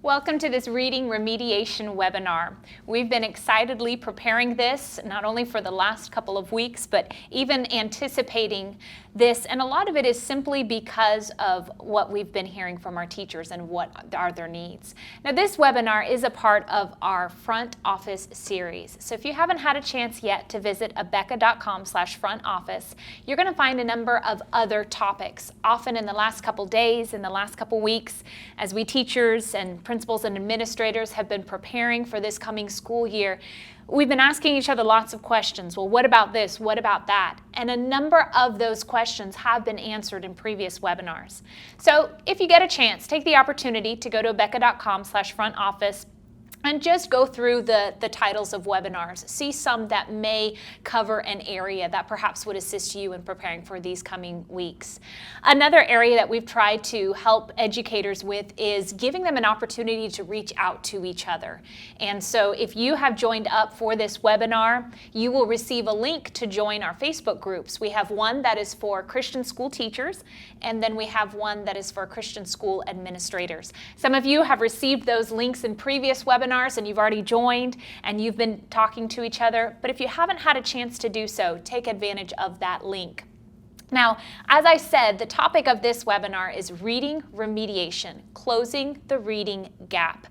Welcome to this Reading Remediation webinar. We've been excitedly preparing this, not only for the last couple of weeks, but even anticipating this, and a lot of it is simply because of what we've been hearing from our teachers and what are their needs. Now, this webinar is a part of our front office series. So if you haven't had a chance yet to visit abeka.com/front office, you're going to find a number of other topics. Often in the last couple days, in the last couple weeks, as we teachers and principals and administrators have been preparing for this coming school year, we've been asking each other lots of questions. Well, what about this? What about that? And a number of those questions have been answered in previous webinars. So if you get a chance, take the opportunity to go to abeka.com/front office and just go through the titles of webinars. See some that may cover an area that perhaps would assist you in preparing for these coming weeks. Another area that we've tried to help educators with is giving them an opportunity to reach out to each other. And so if you have joined up for this webinar, you will receive a link to join our Facebook groups. We have one that is for Christian school teachers, and then we have one that is for Christian school administrators. Some of you have received those links in previous webinars, and you've already joined and you've been talking to each other. But if you haven't had a chance to do so, take advantage of that link. Now, as I said, the topic of this webinar is reading remediation, closing the reading gap.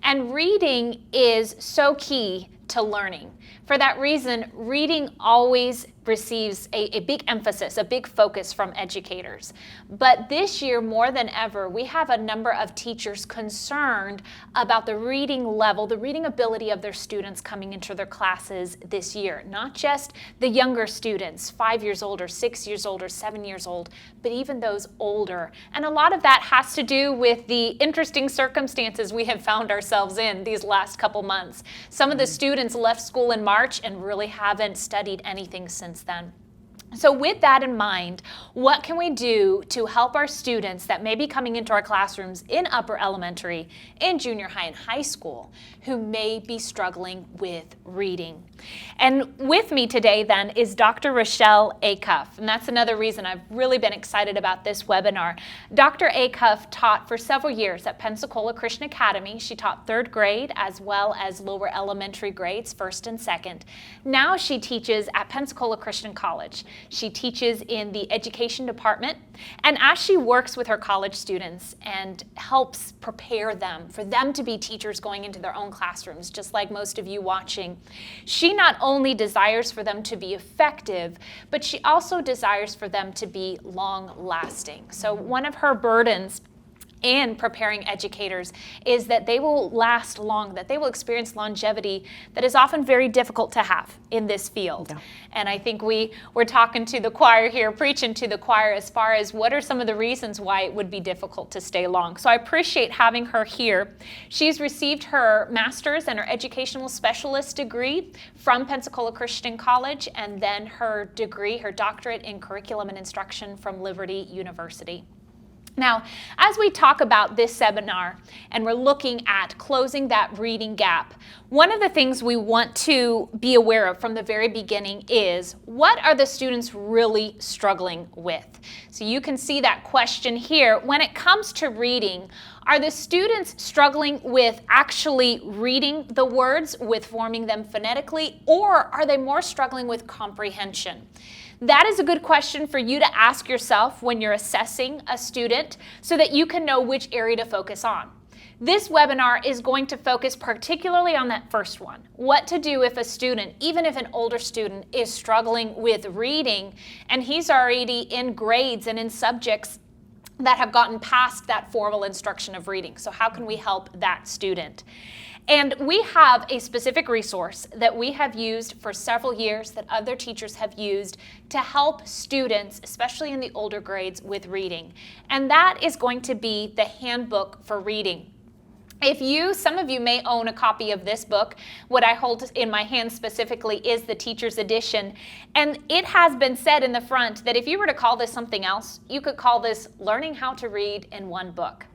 And reading is so key to learning. For that reason, reading always receives a big emphasis, a big focus from educators. But this year, more than ever, we have a number of teachers concerned about the reading level, the reading ability of their students coming into their classes this year. Not just the younger students, 5 years old or 6 years old or 7 years old, but even those older. And a lot of that has to do with the interesting circumstances we have found ourselves in these last couple months. Some of the students left school in March and really haven't studied anything since then. So with that in mind, what can we do to help our students that may be coming into our classrooms in upper elementary, in junior high and high school, who may be struggling with reading? And with me today then is Dr. Rochelle Acuff, and that's another reason I've really been excited about this webinar. Dr. Acuff taught for several years at Pensacola Christian Academy. She taught 3rd grade as well as lower elementary grades, 1st and 2nd. Now she teaches at Pensacola Christian College. She teaches in the education department, and as she works with her college students and helps prepare them for them to be teachers going into their own classrooms, just like most of you watching, she not only desires for them to be effective, but she also desires for them to be long-lasting. So one of her burdens in preparing educators is that they will last long, that they will experience longevity that is often very difficult to have in this field. Yeah. And I think we're talking to the choir here, preaching to the choir as far as what are some of the reasons why it would be difficult to stay long. So I appreciate having her here. She's received her master's and her educational specialist degree from Pensacola Christian College, and then her degree, her doctorate in curriculum and instruction from Liberty University. Now, as we talk about this seminar and we're looking at closing that reading gap, one of the things we want to be aware of from the very beginning is, what are the students really struggling with? So you can see that question here. When it comes to reading, are the students struggling with actually reading the words, with forming them phonetically, or are they more struggling with comprehension? That is a good question for you to ask yourself when you're assessing a student so that you can know which area to focus on. This webinar is going to focus particularly on that first one. What to do if a student, even if an older student, is struggling with reading and he's already in grades and in subjects that have gotten past that formal instruction of reading. So how can we help that student? And we have a specific resource that we have used for several years, that other teachers have used to help students, especially in the older grades, with reading. And that is going to be the Handbook for Reading. Some of you may own a copy of this book. What I hold in my hand specifically is the teacher's edition. And it has been said in the front that if you were to call this something else, you could call this Learning How to Read in One Book.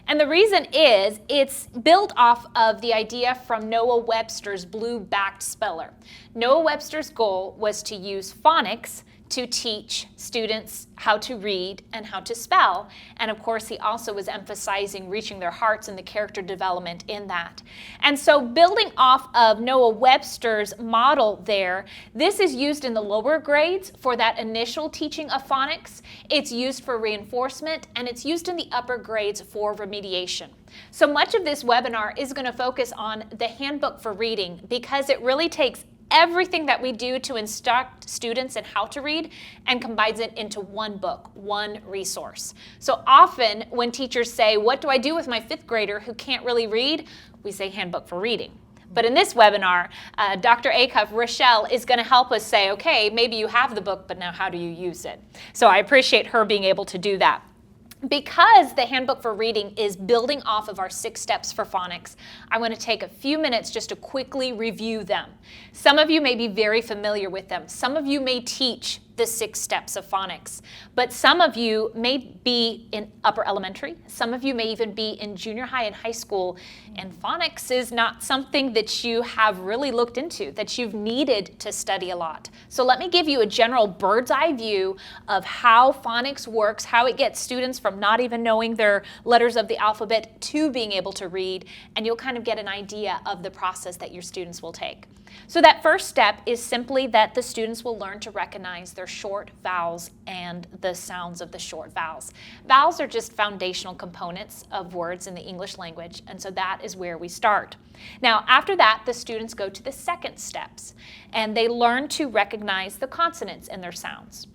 And the reason is it's built off of the idea from Noah Webster's blue-backed speller. Noah Webster's goal was to use phonics to teach students how to read and how to spell. And of course, he also was emphasizing reaching their hearts and the character development in that. And so building off of Noah Webster's model there, this is used in the lower grades for that initial teaching of phonics. It's used for reinforcement, and it's used in the upper grades for remediation. So much of this webinar is going to focus on the Handbook for Reading, because it really takes everything that we do to instruct students in how to read and combines it into one book, one resource. So often when teachers say, what do I do with my 5th grader who can't really read? We say Handbook for Reading. But in this webinar, Dr. Abeka, Rochelle, is going to help us say, okay, maybe you have the book, but now how do you use it? So I appreciate her being able to do that. Because the Handbook for Reading is building off of our 6 steps for phonics, I want to take a few minutes just to quickly review them. Some of you may be very familiar with them. Some of you may teach the 6 steps of phonics, but some of you may be in upper elementary. Some of you may even be in junior high and high school, and phonics is not something that you have really looked into, that you've needed to study a lot. So let me give you a general bird's eye view of how phonics works, how it gets students from not even knowing their letters of the alphabet to being able to read, and you'll kind of get an idea of the process that your students will take. So that first step is simply that the students will learn to recognize their short vowels and the sounds of the short vowels. Vowels are just foundational components of words in the English language, and so that is where we start. Now, after that, the students go to the second steps, and they learn to recognize the consonants in their sounds.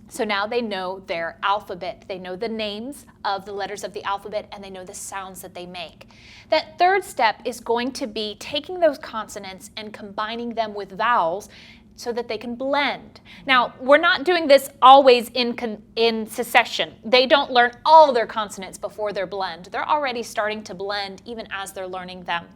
So now they know their alphabet. They know the names of the letters of the alphabet, and they know the sounds that they make. That third step is going to be taking those consonants and combining them with vowels so that they can blend. Now, we're not doing this always in succession. They don't learn all their consonants before their blend. They're already starting to blend even as they're learning them.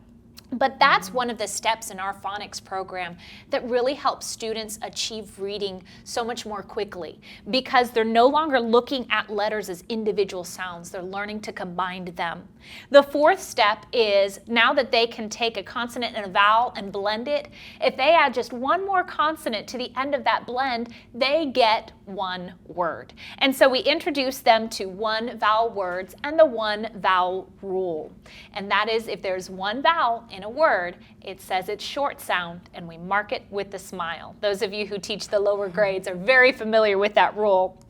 But that's one of the steps in our phonics program that really helps students achieve reading so much more quickly, because they're no longer looking at letters as individual sounds. They're learning to combine them. The fourth step is, now that they can take a consonant and a vowel and blend it, if they add just one more consonant to the end of that blend, they get one word. And so we introduce them to one vowel words and the one vowel rule. And that is, if there's one vowel in a word, it says it's short sound, and we mark it with a smile. Those of you who teach the lower grades are very familiar with that rule.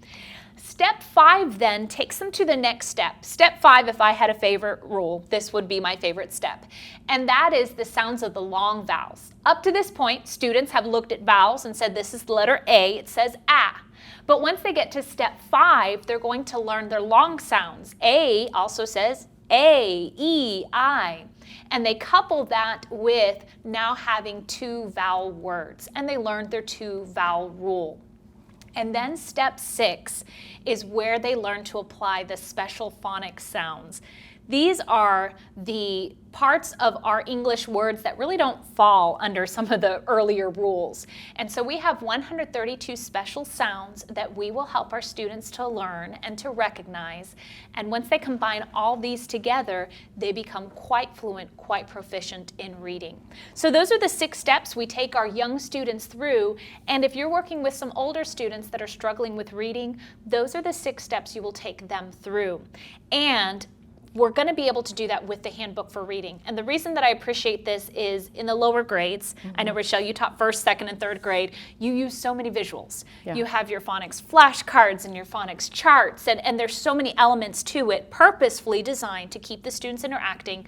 Step 5 then takes them to the next step. Step 5, if I had a favorite rule, this would be my favorite step. And that is the sounds of the long vowels. Up to this point, students have looked at vowels and said this is the letter A, it says ah. But once they get to step 5, they're going to learn their long sounds. A also says A, E, I. And they couple that with now having 2 vowel words, and they learned their 2 vowel rule. And then step 6 is where they learn to apply the special phonic sounds. These are the parts of our English words that really don't fall under some of the earlier rules. And so we have 132 special sounds that we will help our students to learn and to recognize. And once they combine all these together, they become quite fluent, quite proficient in reading. So those are the 6 steps we take our young students through. And if you're working with some older students that are struggling with reading, those are the 6 steps you will take them through. And we're going to be able to do that with the Handbook for Reading. And the reason that I appreciate this is in the lower grades, I know, Rochelle, you taught 1st, 2nd, and 3rd grade, you use so many visuals. Yeah. You have your phonics flashcards and your phonics charts, and there's so many elements to it, purposefully designed to keep the students interacting.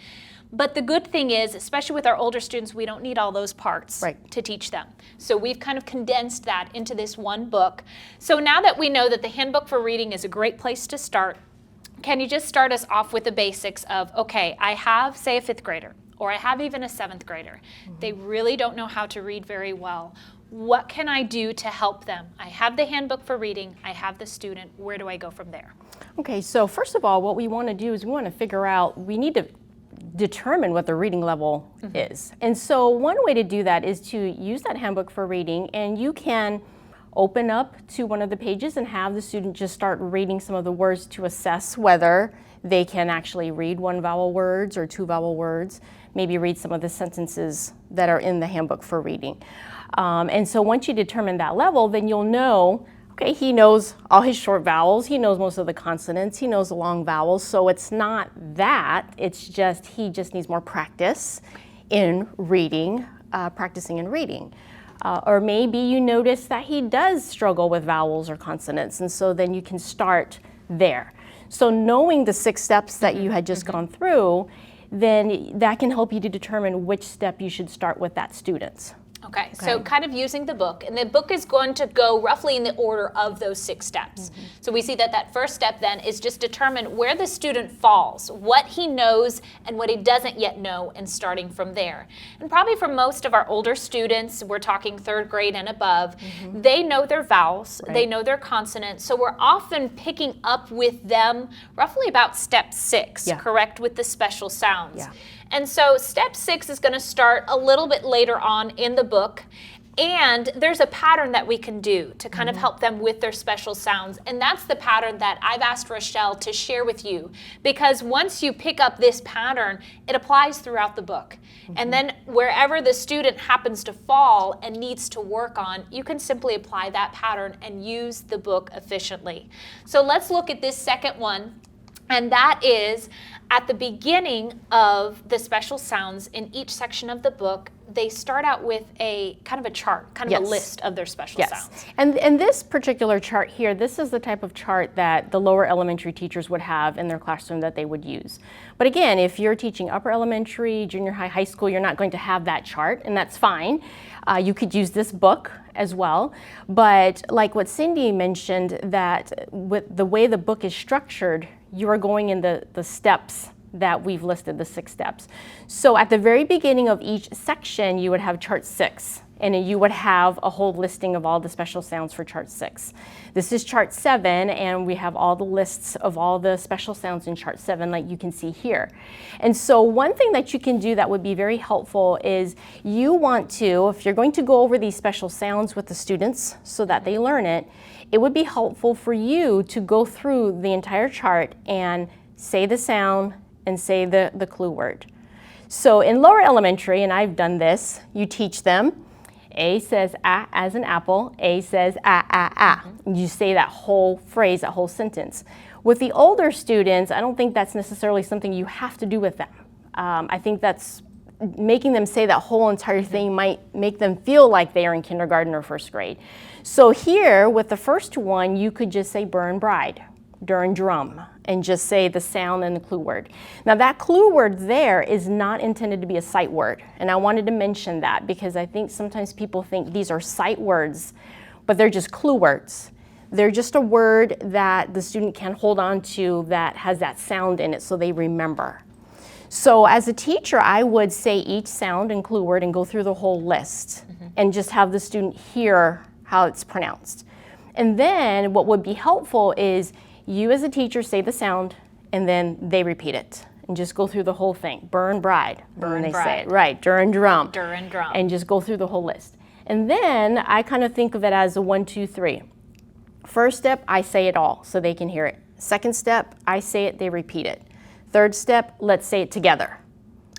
But the good thing is, especially with our older students, we don't need all those parts to teach them. So we've kind of condensed that into this one book. So now that we know that the Handbook for Reading is a great place to start, can you just start us off with the basics of, okay, I have, say, a 5th grader, or I have even a 7th grader. They really don't know how to read very well. What can I do to help them? I have the Handbook for Reading, I have the student, where do I go from there? Okay, so first of all, what we want to do is we want to figure out, we need to determine what the reading level is. And so one way to do that is to use that Handbook for Reading, and you can open up to one of the pages and have the student just start reading some of the words to assess whether they can actually read 1 vowel words or 2 vowel words, maybe read some of the sentences that are in the Handbook for Reading. And so once you determine that level, then you'll know okay, he knows all his short vowels, he knows most of the consonants, he knows the long vowels, so it's not that, it's just he just needs more practice in reading, practicing and reading. Or maybe you notice that he does struggle with vowels or consonants, and so then you can start there. So knowing the 6 steps that you had just gone through, then that can help you to determine which step you should start with that student. Okay, so kind of using the book, and the book is going to go roughly in the order of those 6 steps. So we see that that first step then is just determine where the student falls, what he knows and what he doesn't yet know, and starting from there. And probably for most of our older students, we're talking 3rd grade and above, they know their vowels, they know their consonants, so we're often picking up with them roughly about step 6, correct, with the special sounds. And so step 6 is going to start a little bit later on in the book, and there's a pattern that we can do to kind of help them with their special sounds, and that's the pattern that I've asked Rochelle to share with you, because once you pick up this pattern, it applies throughout the book. And then wherever the student happens to fall and needs to work on, you can simply apply that pattern and use the book efficiently. So let's look at this second one, and that is at the beginning of the special sounds in each section of the book, they start out with a kind of a chart, kind of a list of their special sounds. And this particular chart here, this is the type of chart that the lower elementary teachers would have in their classroom that they would use. But again, if you're teaching upper elementary, junior high, high school, you're not going to have that chart, and that's fine. You could use this book as well. But like what Cindy mentioned, that with the way the book is structured, you are going in the steps that we've listed, the 6 steps. So at the very beginning of each section, you would have chart 6, and you would have a whole listing of all the special sounds for chart 6. This is chart 7, and we have all the lists of all the special sounds in chart 7, like you can see here. And so one thing that you can do that would be very helpful is you want to, if you're going to go over these special sounds with the students so that they learn it, it would be helpful for you to go through the entire chart and say the sound and say the clue word. So in lower elementary, and I've done this, you teach them, A says ah as an apple, A says ah, ah, ah. You say that whole phrase, that whole sentence. With the older students, I don't think that's necessarily something you have to do with them. I think that's making them say that whole entire thing might make them feel like they are in kindergarten or 1st grade. So here, with the first one, you could just say burn bride, during drum, and just say the sound and the clue word. Now that clue word there is not intended to be a sight word, and I wanted to mention that because I think sometimes people think these are sight words, but they're just clue words. They're just a word that the student can hold on to that has that sound in it so they remember. So as a teacher, I would say each sound and clue word and go through the whole list and just have the student hear how it's pronounced. And then what would be helpful is you as a teacher say the sound and then they repeat it and just go through the whole thing. Burn bride, burn they bride. Say it. Right, during drum. During drum. And just go through the whole list. And then I kind of think of it as a 1, 2, 3. First step, I say it all so they can hear it. Second step, I say it, they repeat it. Third step, let's say it together.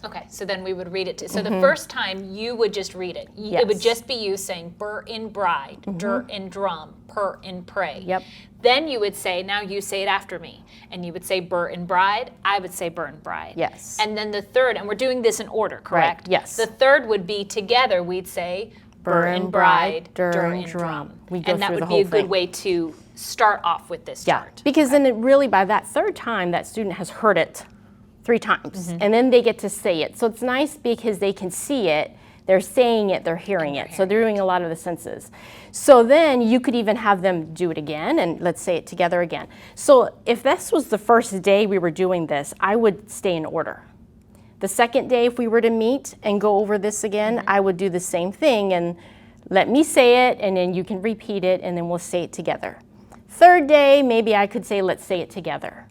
Okay, so then we would read it. So the first time you would just read it. It would just be you saying bur in bride, dur in drum, per in pray. Yep. Then you would say, now you say it after me. And you would say bur in bride, I would say bur in bride. Yes. And then the third, and we're doing this in order, correct? Right, yes. The third would be together, we'd say bur in bride, dur in drum. We go and that through would the be whole a good thing. way to start off with this chart. Because then it really, by that third time, that student has heard it 3 times, and then they get to say it. So it's nice because they can see it, they're saying it, they're hearing it. So they're doing a lot of the senses. So then you could even have them do it again, and let's say it together again. So if this was the first day we were doing this, I would stay in order. The second day, if we were to meet and go over this again, I would do the same thing and let me say it, and then you can repeat it, and then we'll say it together. Third day, maybe I could say, let's say it together.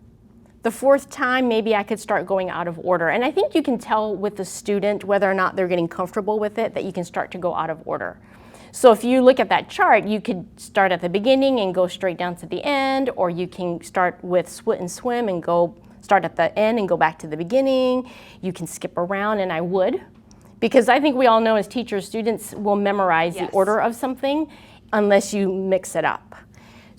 The fourth time, maybe I could start going out of order. And I think you can tell with the student whether or not they're getting comfortable with it, that you can start to go out of order. So if you look at that chart, you could start at the beginning and go straight down to the end, or you can start with split and swim and go start at the end and go back to the beginning. You can skip around, and I would, because I think we all know as teachers, students will memorize the order of something unless you mix it up.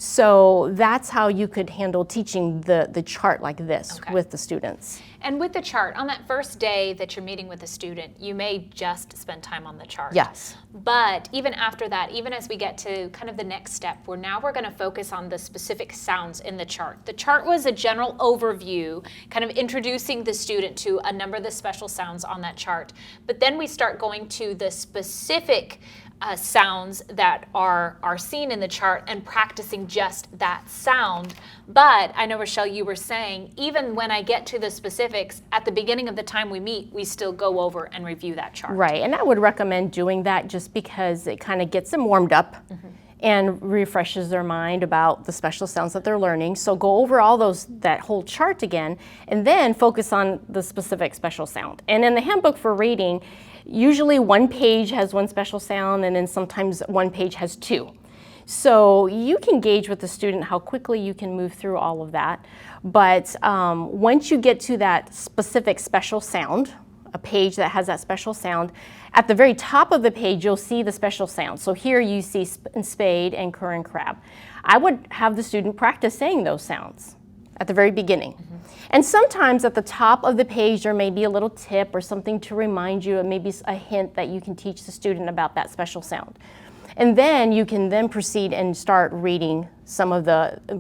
So that's how you could handle teaching the chart like this with the students. And with the chart, on that first day that you're meeting with a student, you may just spend time on the chart. Yes. But even after that, even as we get to kind of the next step, we're going to focus on the specific sounds in the chart. The chart was a general overview, kind of introducing the student to a number of the special sounds on that chart. But then we start going to the specific sounds that are seen in the chart and practicing just that sound. But I know, Rochelle, you were saying, even when I get to the specifics, at the beginning of the time we meet, we still go over and review that chart. Right, and I would recommend doing that just because it kind of gets them warmed up and refreshes their mind about the special sounds that they're learning. So go over that whole chart again, and then focus on the specific special sound. And in the Handbook for Reading, usually one page has one special sound, and then sometimes one page has two. So you can gauge with the student how quickly you can move through all of that. But once you get to that specific special sound, a page that has that special sound, at the very top of the page you'll see the special sound. So here you see spade and cur and crab. I would have the student practice saying those sounds at the very beginning. And sometimes at the top of the page there may be a little tip or something to remind you, or maybe a hint that you can teach the student about that special sound. And then you can then proceed and start reading some of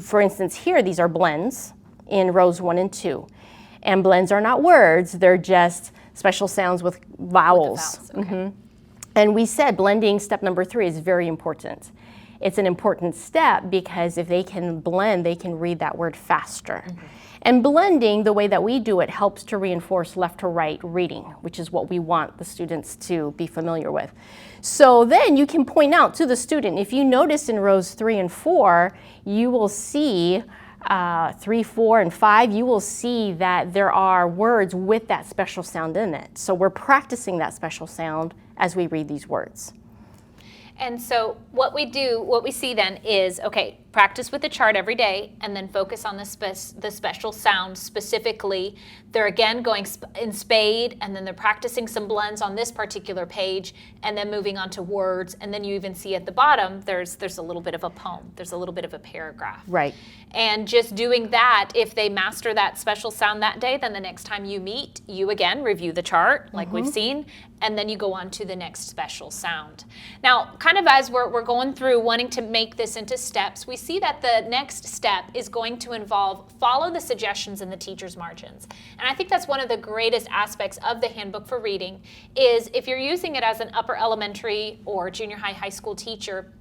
for instance here, these are blends in rows 1 and 2. And blends are not words, they're just special sounds with vowels. With the vowels. Okay. And we said blending, step number 3, is very important. It's an important step because if they can blend, they can read that word faster. And blending, the way that we do it, helps to reinforce left to right reading, which is what we want the students to be familiar with. So then you can point out to the student, if you notice in rows 3 and 4, you will see 3, 4, and 5, you will see that there are words with that special sound in it. So we're practicing that special sound as we read these words. And so what we see then is, okay, practice with the chart every day and then focus on the special sound specifically. They're again going in spade, and then they're practicing some blends on this particular page, and then moving on to words. And then you even see at the bottom, there's a little bit of a poem. There's a little bit of a paragraph. Right. And just doing that, if they master that special sound that day, then the next time you meet, you again review the chart like we've seen, and then you go on to the next special sound. Now, kind of as we're going through wanting to make this into steps, we see that the next step is going to involve follow the suggestions in the teacher's margins. And I think that's one of the greatest aspects of the Handbook for Reading is if you're using it as an upper elementary or junior high school teacher,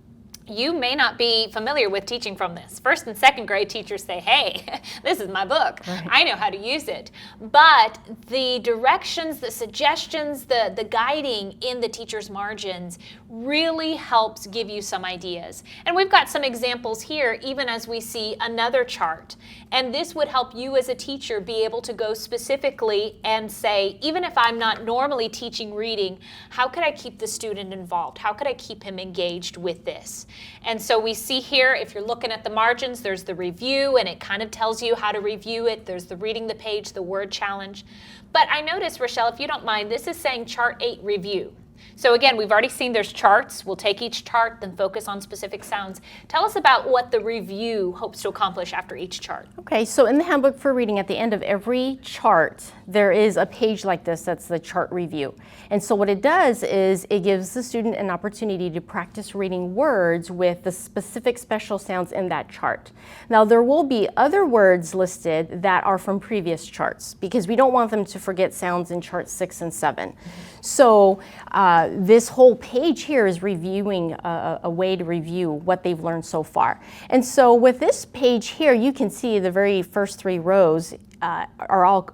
you may not be familiar with teaching from this. First and second grade teachers say, hey, this is my book. Right. I know how to use it. But the directions, the suggestions, the guiding in the teacher's margins really helps give you some ideas. And we've got some examples here, even as we see another chart. And this would help you as a teacher be able to go specifically and say, even if I'm not normally teaching reading, how could I keep the student involved? How could I keep him engaged with this? And so we see here, if you're looking at the margins, there's the review, and it kind of tells you how to review it. There's the reading the page, the word challenge. But I noticed, Rochelle, if you don't mind, this is saying Chart 8 Review. So again, we've already seen there's charts. We'll take each chart, then focus on specific sounds. Tell us about what the review hopes to accomplish after each chart. Okay, so in the Handbook for Reading, at the end of every chart, there is a page like this that's the chart review. And so what it does is it gives the student an opportunity to practice reading words with the specific special sounds in that chart. Now, there will be other words listed that are from previous charts because we don't want them to forget sounds in charts 6 and 7. So this whole page here is reviewing a way to review what they've learned so far. And so with this page here, you can see the very first 3 rows are all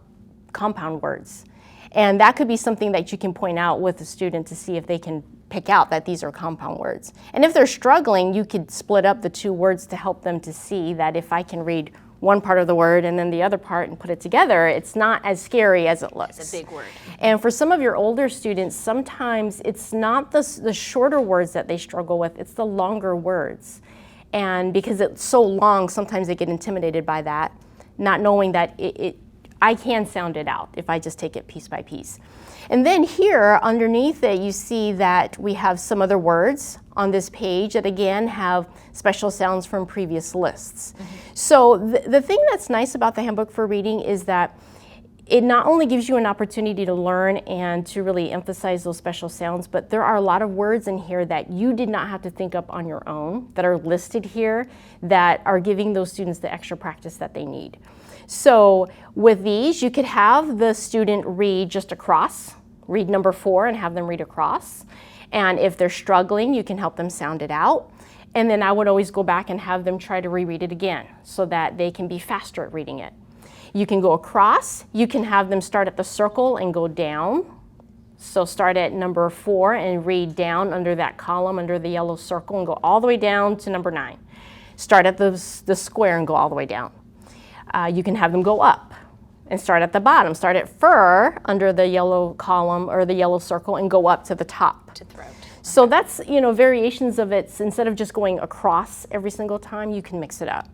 compound words. And that could be something that you can point out with the student to see if they can pick out that these are compound words. And if they're struggling, you could split up the 2 words to help them to see that if I can read one part of the word and then the other part and put it together, it's not as scary as it looks. It's a big word. And for some of your older students, sometimes it's not the shorter words that they struggle with, it's the longer words. And because it's so long, sometimes they get intimidated by that, not knowing that I can sound it out if I just take it piece by piece. And then here underneath it, you see that we have some other words on this page that again have special sounds from previous lists. So the thing that's nice about the Handbook for Reading is that it not only gives you an opportunity to learn and to really emphasize those special sounds, but there are a lot of words in here that you did not have to think up on your own that are listed here that are giving those students the extra practice that they need. So with these, you could have the student read just across, read number 4 and have them read across. And if they're struggling, you can help them sound it out. And then I would always go back and have them try to reread it again so that they can be faster at reading it. You can go across, you can have them start at the circle and go down. So start at number 4 and read down under that column, under the yellow circle, and go all the way down to number 9. Start at the square and go all the way down. You can have them go up and start at the bottom. Start at fur under the yellow column or the yellow circle and go up to the top. To throat. So that's, variations of it. Instead of just going across every single time, you can mix it up.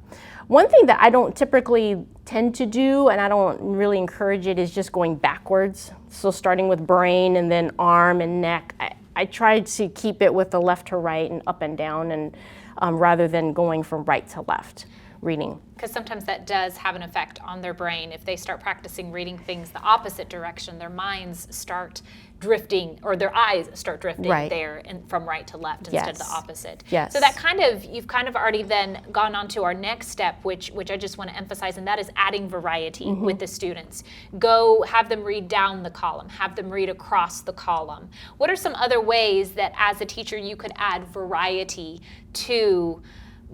One thing that I don't typically tend to do, and I don't really encourage it, is just going backwards. So starting with brain and then arm and neck. I try to keep it with the left to right and up and down, and rather than going from right to left reading. Because sometimes that does have an effect on their brain. If they start practicing reading things the opposite direction, their minds start drifting, or their eyes start drifting there and from right to left instead of the opposite. Yes. So that you've kind of already then gone on to our next step, which I just want to emphasize, and that is adding variety with the students. Go have them read down the column, have them read across the column. What are some other ways that as a teacher you could add variety to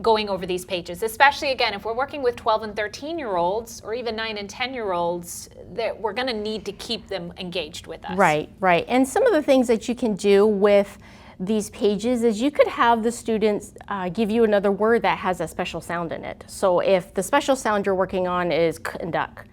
going over these pages, especially again, if we're working with 12 and 13-year-olds or even 9 and 10-year-olds, that we're going to need to keep them engaged with us. Right. And some of the things that you can do with these pages is you could have the students give you another word that has a special sound in it. So if the special sound you're working on is k and duck,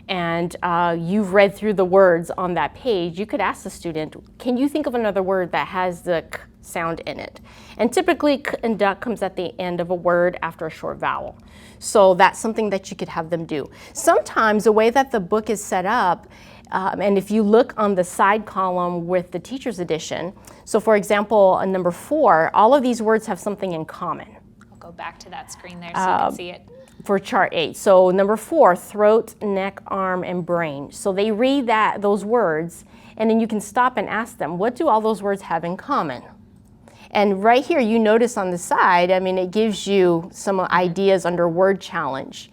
and you've read through the words on that page, you could ask the student, can you think of another word that has the k sound in it? And typically k and duck comes at the end of a word after a short vowel. So that's something that you could have them do. Sometimes the way that the book is set up, and if you look on the side column with the teacher's edition, so for example, on number 4, all of these words have something in common. I'll go back to that screen there so you can see it. For chart 8. So number 4, throat, neck, arm, and brain. So they read those words, and then you can stop and ask them, what do all those words have in common? And right here, you notice on the side, it gives you some ideas under word challenge.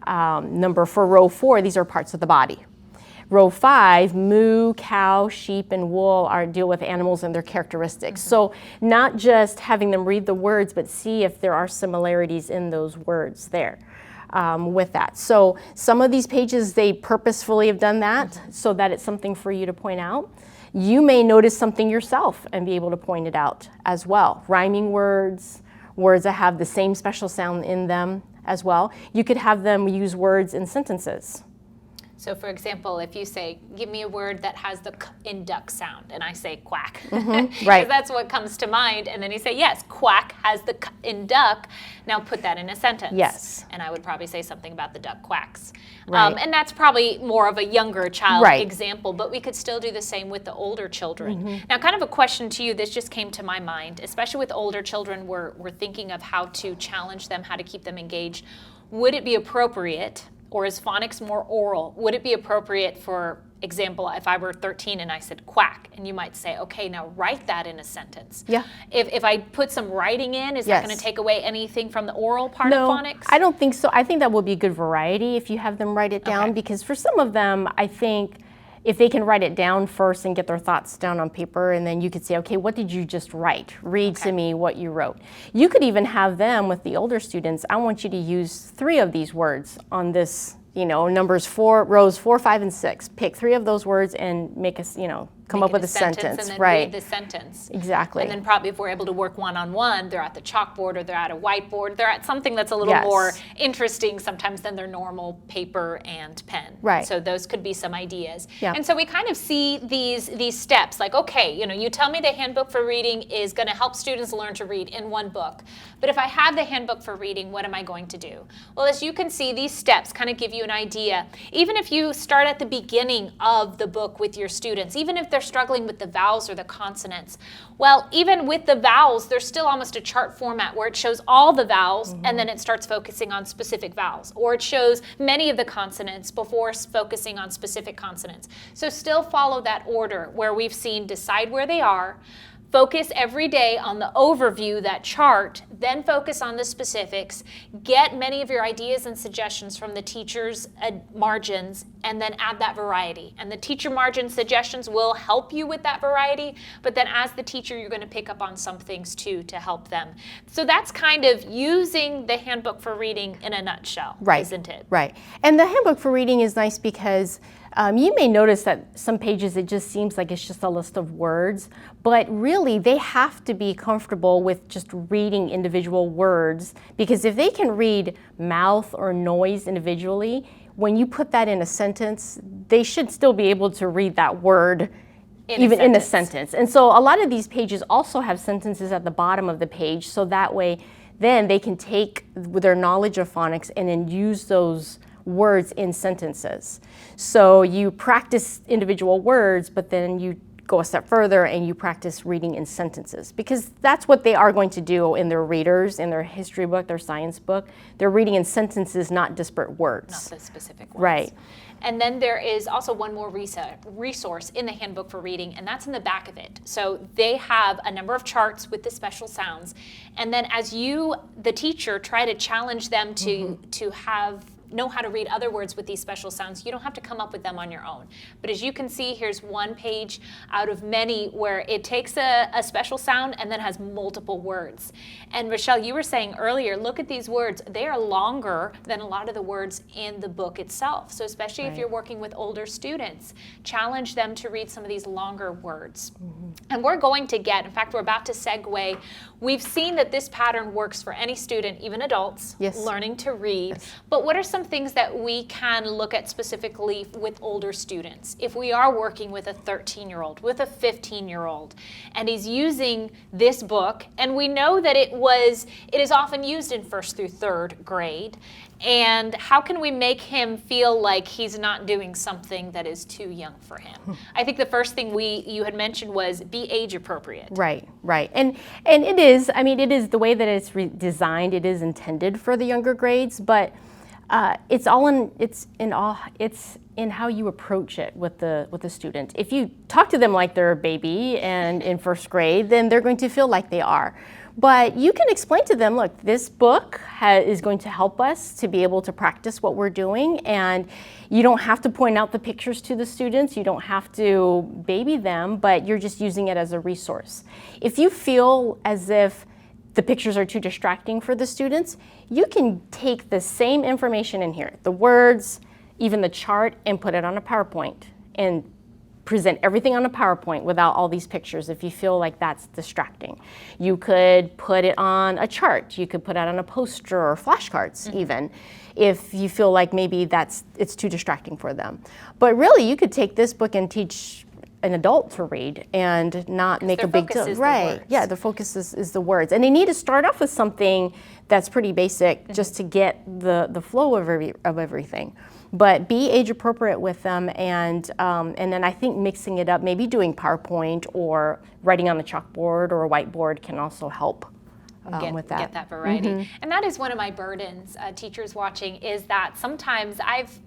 For row 4, these are parts of the body. Row 5, moo, cow, sheep, and wool deal with animals and their characteristics. So not just having them read the words, but see if there are similarities in those words there with that. So some of these pages, they purposefully have done that so that it's something for you to point out. You may notice something yourself and be able to point it out as well. Rhyming words, words that have the same special sound in them as well. You could have them use words in sentences. So for example, if you say, give me a word that has the k in duck sound, and I say quack, because that's what comes to mind, and then you say, yes, quack has the k in duck, now put that in a sentence. Yes. And I would probably say something about the duck quacks. Right. And that's probably more of a younger child example, but we could still do the same with the older children. Now kind of a question to you, this just came to my mind, especially with older children, we're thinking of how to challenge them, how to keep them engaged. Would it be appropriate, or is phonics more oral? Would it be appropriate, for example, if I were 13 and I said quack, and you might say, okay, now write that in a sentence. Yeah. If I put some writing in, is that going to take away anything from the oral part of phonics? I don't think so. I think that will be good variety if you have them write it down, because for some of them, I think if they can write it down first and get their thoughts down on paper, and then you could say, okay, what did you just write? Read to me what you wrote. You could even have them, with the older students, I want you to use 3 of these words on this, rows 4, 5, and 6. Pick 3 of those words and make us, come up with a sentence, and then right? read the sentence. Exactly. And then probably if we're able to work one-on-one, they're at the chalkboard or they're at a whiteboard. They're at something that's a little more interesting sometimes than their normal paper and pen. Right. So those could be some ideas. Yeah. And so we kind of see these steps like, okay, you tell me the Handbook for Reading is going to help students learn to read in one book. But if I have the Handbook for Reading, what am I going to do? Well, as you can see, these steps kind of give you an idea. Even if you start at the beginning of the book with your students, even if they're struggling with the vowels or the consonants, well, even with the vowels, there's still almost a chart format where it shows all the vowels and then it starts focusing on specific vowels, or it shows many of the consonants before focusing on specific consonants. So still follow that order where we've seen decide where they are, focus every day on the overview, that chart, then focus on the specifics, get many of your ideas and suggestions from the teacher's margins, and then add that variety. And the teacher margin suggestions will help you with that variety, but then as the teacher, you're going to pick up on some things too to help them. So that's kind of using the Handbook for Reading in a nutshell, isn't it? Right. And the Handbook for Reading is nice because you may notice that some pages it just seems like it's just a list of words, but really they have to be comfortable with just reading individual words, because if they can read mouth or noise individually, when you put that in a sentence, they should still be able to read that word even in a sentence. And so a lot of these pages also have sentences at the bottom of the page, so that way then they can take their knowledge of phonics and then use those words in sentences. So you practice individual words, but then you go a step further and you practice reading in sentences, because that's what they are going to do in their readers, in their history book, their science book. They're reading in sentences, not disparate words. Not the specific ones. Right. And then there is also one more resource in the Handbook for Reading, and that's in the back of it. So they have a number of charts with the special sounds. And then as you, the teacher, try to challenge them to know how to read other words with these special sounds, you don't have to come up with them on your own. But as you can see, here's one page out of many where it takes a special sound and then has multiple words. And Rochelle, you were saying earlier, look at these words. They are longer than a lot of the words in the book itself. So especially if you're working with older students, challenge them to read some of these longer words. And we're going to get, in fact, we're about to segue. We've seen that this pattern works for any student, even adults, learning to read. But what are some things that we can look at specifically with older students? If we are working with a 13-year-old, with a 15-year-old, and he's using this book, and we know that it is often used in 1st through 3rd grade, and how can we make him feel like he's not doing something that is too young for him? I think the first thing you had mentioned was be age appropriate. Right. And it is, it is the way that it's designed, it is intended for the younger grades, but it's in how you approach it with the student. If you talk to them like they're a baby and in 1st grade, then they're going to feel like they are. But you can explain to them, look, this book is going to help us to be able to practice what we're doing, and you don't have to point out the pictures to the students, you don't have to baby them, but you're just using it as a resource. If you feel as if the pictures are too distracting for the students, you can take the same information in here, the words, even the chart, and put it on a PowerPoint and present everything on a PowerPoint without all these pictures if you feel like that's distracting. You could put it on a chart, you could put it on a poster or flashcards even, if you feel like maybe it's too distracting for them. But really, you could take this book and teach an adult to read and not make a big deal. Right. Yeah, the focus is the words. And they need to start off with something that's pretty basic just to get the flow of everything. But be age appropriate with them, and then I think mixing it up, maybe doing PowerPoint or writing on the chalkboard or a whiteboard can also help. With that. Get that variety. And that is one of my burdens, teachers watching, is that sometimes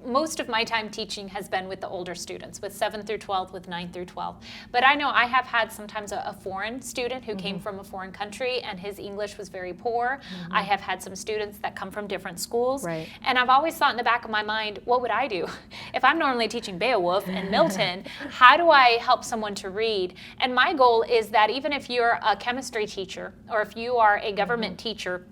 most of my time teaching has been with the older students, with 7 through 12, with 9 through 12. But I know I have had sometimes a foreign student who came from a foreign country and his English was very poor. I have had some students that come from different schools. Right. And I've always thought in the back of my mind, what would I do? If I'm normally teaching Beowulf and Milton, how do I help someone to read? And my goal is that even if you're a chemistry teacher or if you are a government teacher,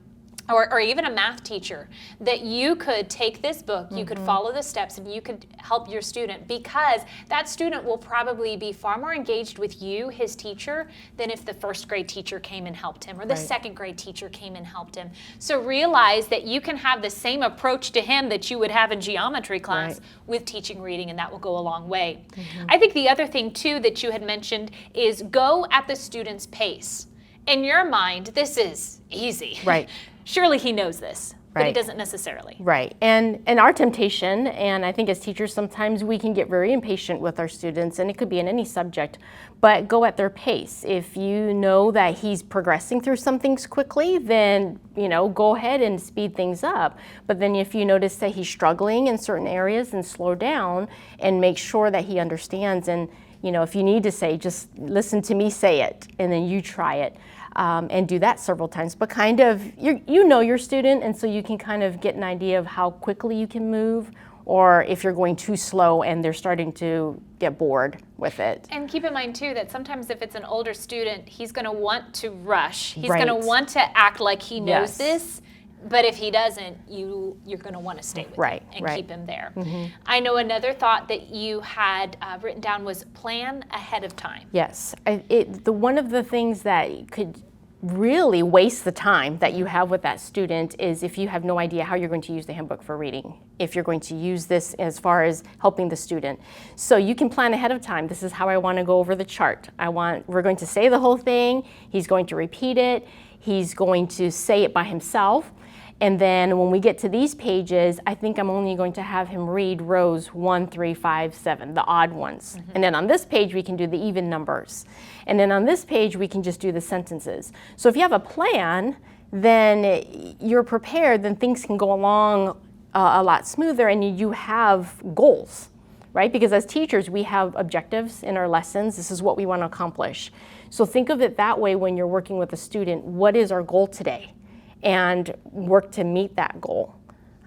or even a math teacher, that you could take this book, you could follow the steps, and you could help your student, because that student will probably be far more engaged with you, his teacher, than if the first grade teacher came and helped him, or the second grade teacher came and helped him. So realize that you can have the same approach to him that you would have in geometry class with teaching reading, and that will go a long way. I think the other thing too that you had mentioned is go at the student's pace. In your mind, this is easy. Right. Surely he knows this, but he doesn't necessarily. Right. And our temptation, and I think as teachers sometimes we can get very impatient with our students, and it could be in any subject, but go at their pace. If you know that he's progressing through some things quickly, then go ahead and speed things up. But then if you notice that he's struggling in certain areas, then slow down and make sure that he understands. And if you need to say, just listen to me say it, and then you try it. And do that several times, but kind of, you know your student, and so you can kind of get an idea of how quickly you can move, or if you're going too slow and they're starting to get bored with it. And keep in mind too that sometimes if it's an older student, he's going to want to rush. He's going to want to act like he knows this. But if he doesn't, you're going to want to stay with him and keep him there. I know another thought that you had written down was plan ahead of time. Yes. One of the things that could really waste the time that you have with that student is if you have no idea how you're going to use the handbook for reading, if you're going to use this as far as helping the student. So you can plan ahead of time. This is how I want to go over the chart. We're going to say the whole thing. He's going to repeat it. He's going to say it by himself. And then when we get to these pages, I think I'm only going to have him read rows 1, 3, 5, 7, the odd ones. And then on this page, we can do the even numbers. And then on this page, we can just do the sentences. So if you have a plan, then you're prepared, then things can go along a lot smoother, and you have goals, right? Because as teachers, we have objectives in our lessons. This is what we want to accomplish. So think of it that way when you're working with a student. What is our goal today? And work to meet that goal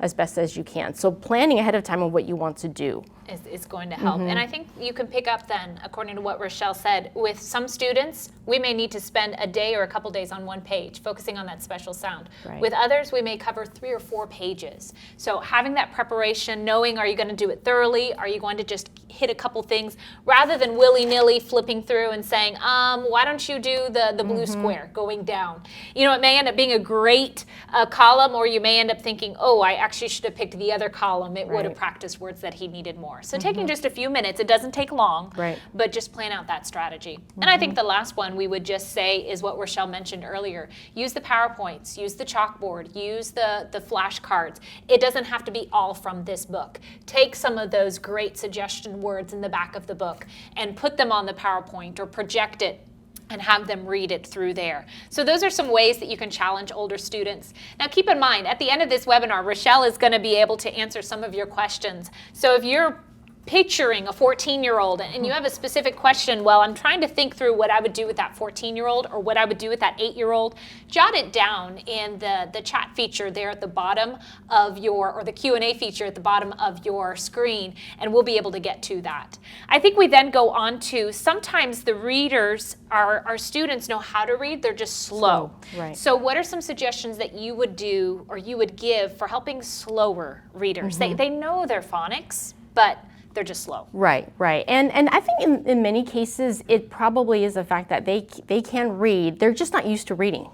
as best as you can. So planning ahead of time on what you want to do is going to help. And I think you can pick up then, according to what Rochelle said, with some students, we may need to spend a day or a couple days on one page, focusing on that special sound. With others, we may cover 3 or 4 pages. So having that preparation, knowing, are you going to do it thoroughly? Are you going to just hit a couple things, rather than willy-nilly flipping through and saying, why don't you do the blue square going down? It may end up being a great column, or you may end up thinking, oh, I actually should have picked the other column. It would have practiced words that he needed more. So taking just a few minutes, it doesn't take long, but just plan out that strategy. And I think the last one we would just say is what Rochelle mentioned earlier. Use the PowerPoints, use the chalkboard, use the flashcards. It doesn't have to be all from this book. Take some of those great suggestion words in the back of the book and put them on the PowerPoint or project it and have them read it through there. So those are some ways that you can challenge older students. Now keep in mind, at the end of this webinar, Rochelle is going to be able to answer some of your questions. So if you're picturing a 14-year-old and you have a specific question, well, I'm trying to think through what I would do with that 14-year-old or what I would do with that 8-year-old, jot it down in the chat feature there at the bottom of or the Q&A feature at the bottom of your screen, and we'll be able to get to that. I think we then go on to, sometimes the readers, our students know how to read, they're just slow. So what are some suggestions that you would do or you would give for helping slower readers? They know their phonics, but they're just slow. Right. And I think in many cases, it probably is the fact that they can read. They're just not used to reading.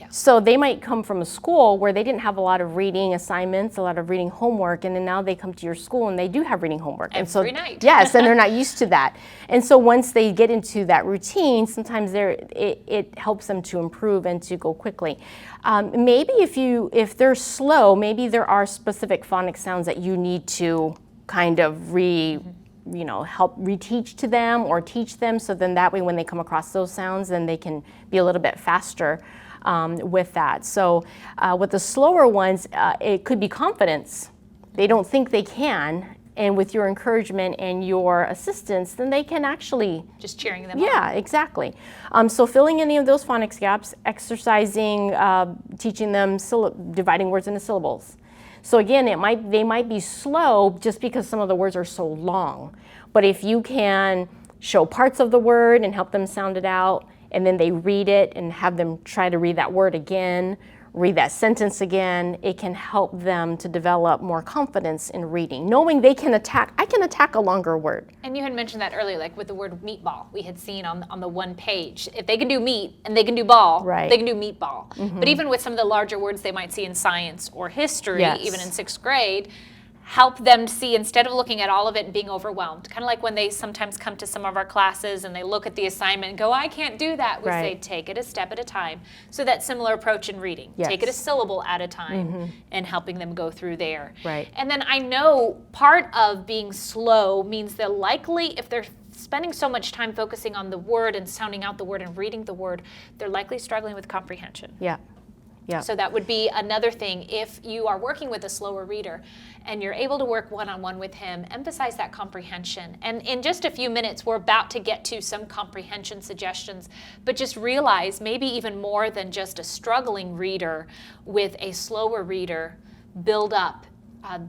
So they might come from a school where they didn't have a lot of reading assignments, a lot of reading homework, and then now they come to your school and they do have reading homework. Every night. Yes, and they're not used to that. And so once they get into that routine, sometimes it helps them to improve and to go quickly. Maybe if they're slow, maybe there are specific phonic sounds that you need to kind of help reteach to them or teach them, so then that way when they come across those sounds, then they can be a little bit faster with that. So with the slower ones, it could be confidence. They don't think they can, and with your encouragement and your assistance, then they can actually just cheering them on. Yeah, exactly. So filling any of those phonics gaps, exercising, teaching them dividing words into syllables. So again, they might be slow just because some of the words are so long. But if you can show parts of the word and help them sound it out, and then they read it and have them try to read that word again, read that sentence again. It can help them to develop more confidence in reading, knowing I can attack a longer word. And you had mentioned that earlier, like with the word meatball, we had seen on the one page. If they can do meat and they can do ball, Right. they can do meatball. But even with some of the larger words they might see in science or history, Yes. even in 6th grade, help them see, instead of looking at all of it and being overwhelmed, kind of like when they sometimes come to some of our classes and they look at the assignment and go, I can't do that. We say, Right. take it a step at a time. So that similar approach in reading. Yes. Take it a syllable at a time and helping them go through there. Right. And then I know part of being slow means they're likely, if they're spending so much time focusing on the word and sounding out the word and reading the word, they're likely struggling with comprehension. Yeah. Yeah. So that would be another thing. If you are working with a slower reader and you're able to work one-on-one with him, emphasize that comprehension. And in just a few minutes, we're about to get to some comprehension suggestions, but just realize maybe even more than just a struggling reader with a slower reader, build up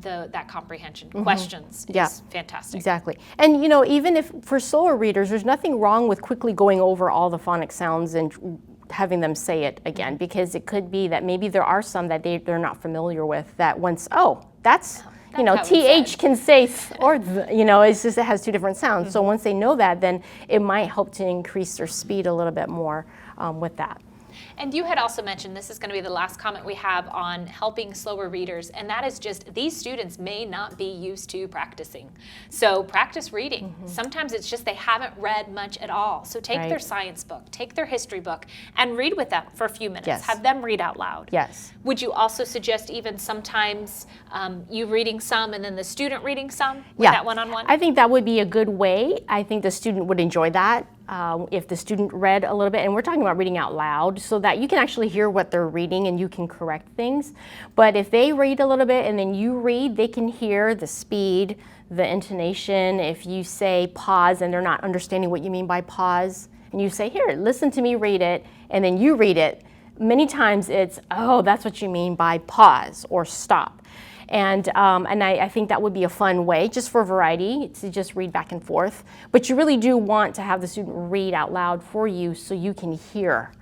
that comprehension. Questions is fantastic. Exactly. And even if for slower readers, there's nothing wrong with quickly going over all the phonic sounds and having them say it again, because it could be that maybe there are some that they're not familiar with, that once, that's TH can say, it's just, it has two different sounds. So once they know that, then it might help to increase their speed a little bit more with that. And you had also mentioned, this is going to be the last comment we have on helping slower readers, and that is just these students may not be used to practicing. So practice reading. Sometimes it's just they haven't read much at all. So take their science book, take their history book, and read with them for a few minutes. Yes. Have them read out loud. Yes. Would you also suggest even sometimes you reading some and then the student reading some with Yeah. that one-on-one? I think that would be a good way. I think the student would enjoy that. If the student read a little bit, and we're talking about reading out loud, so that you can actually hear what they're reading and you can correct things. But if they read a little bit and then you read, they can hear the speed, the intonation. If you say pause and they're not understanding what you mean by pause, and you say, here, listen to me read it, and then you read it, many times it's, oh, that's what you mean by pause or stop. And I think that would be a fun way, just for variety, to just read back and forth. But you really do want to have the student read out loud for you so you can hear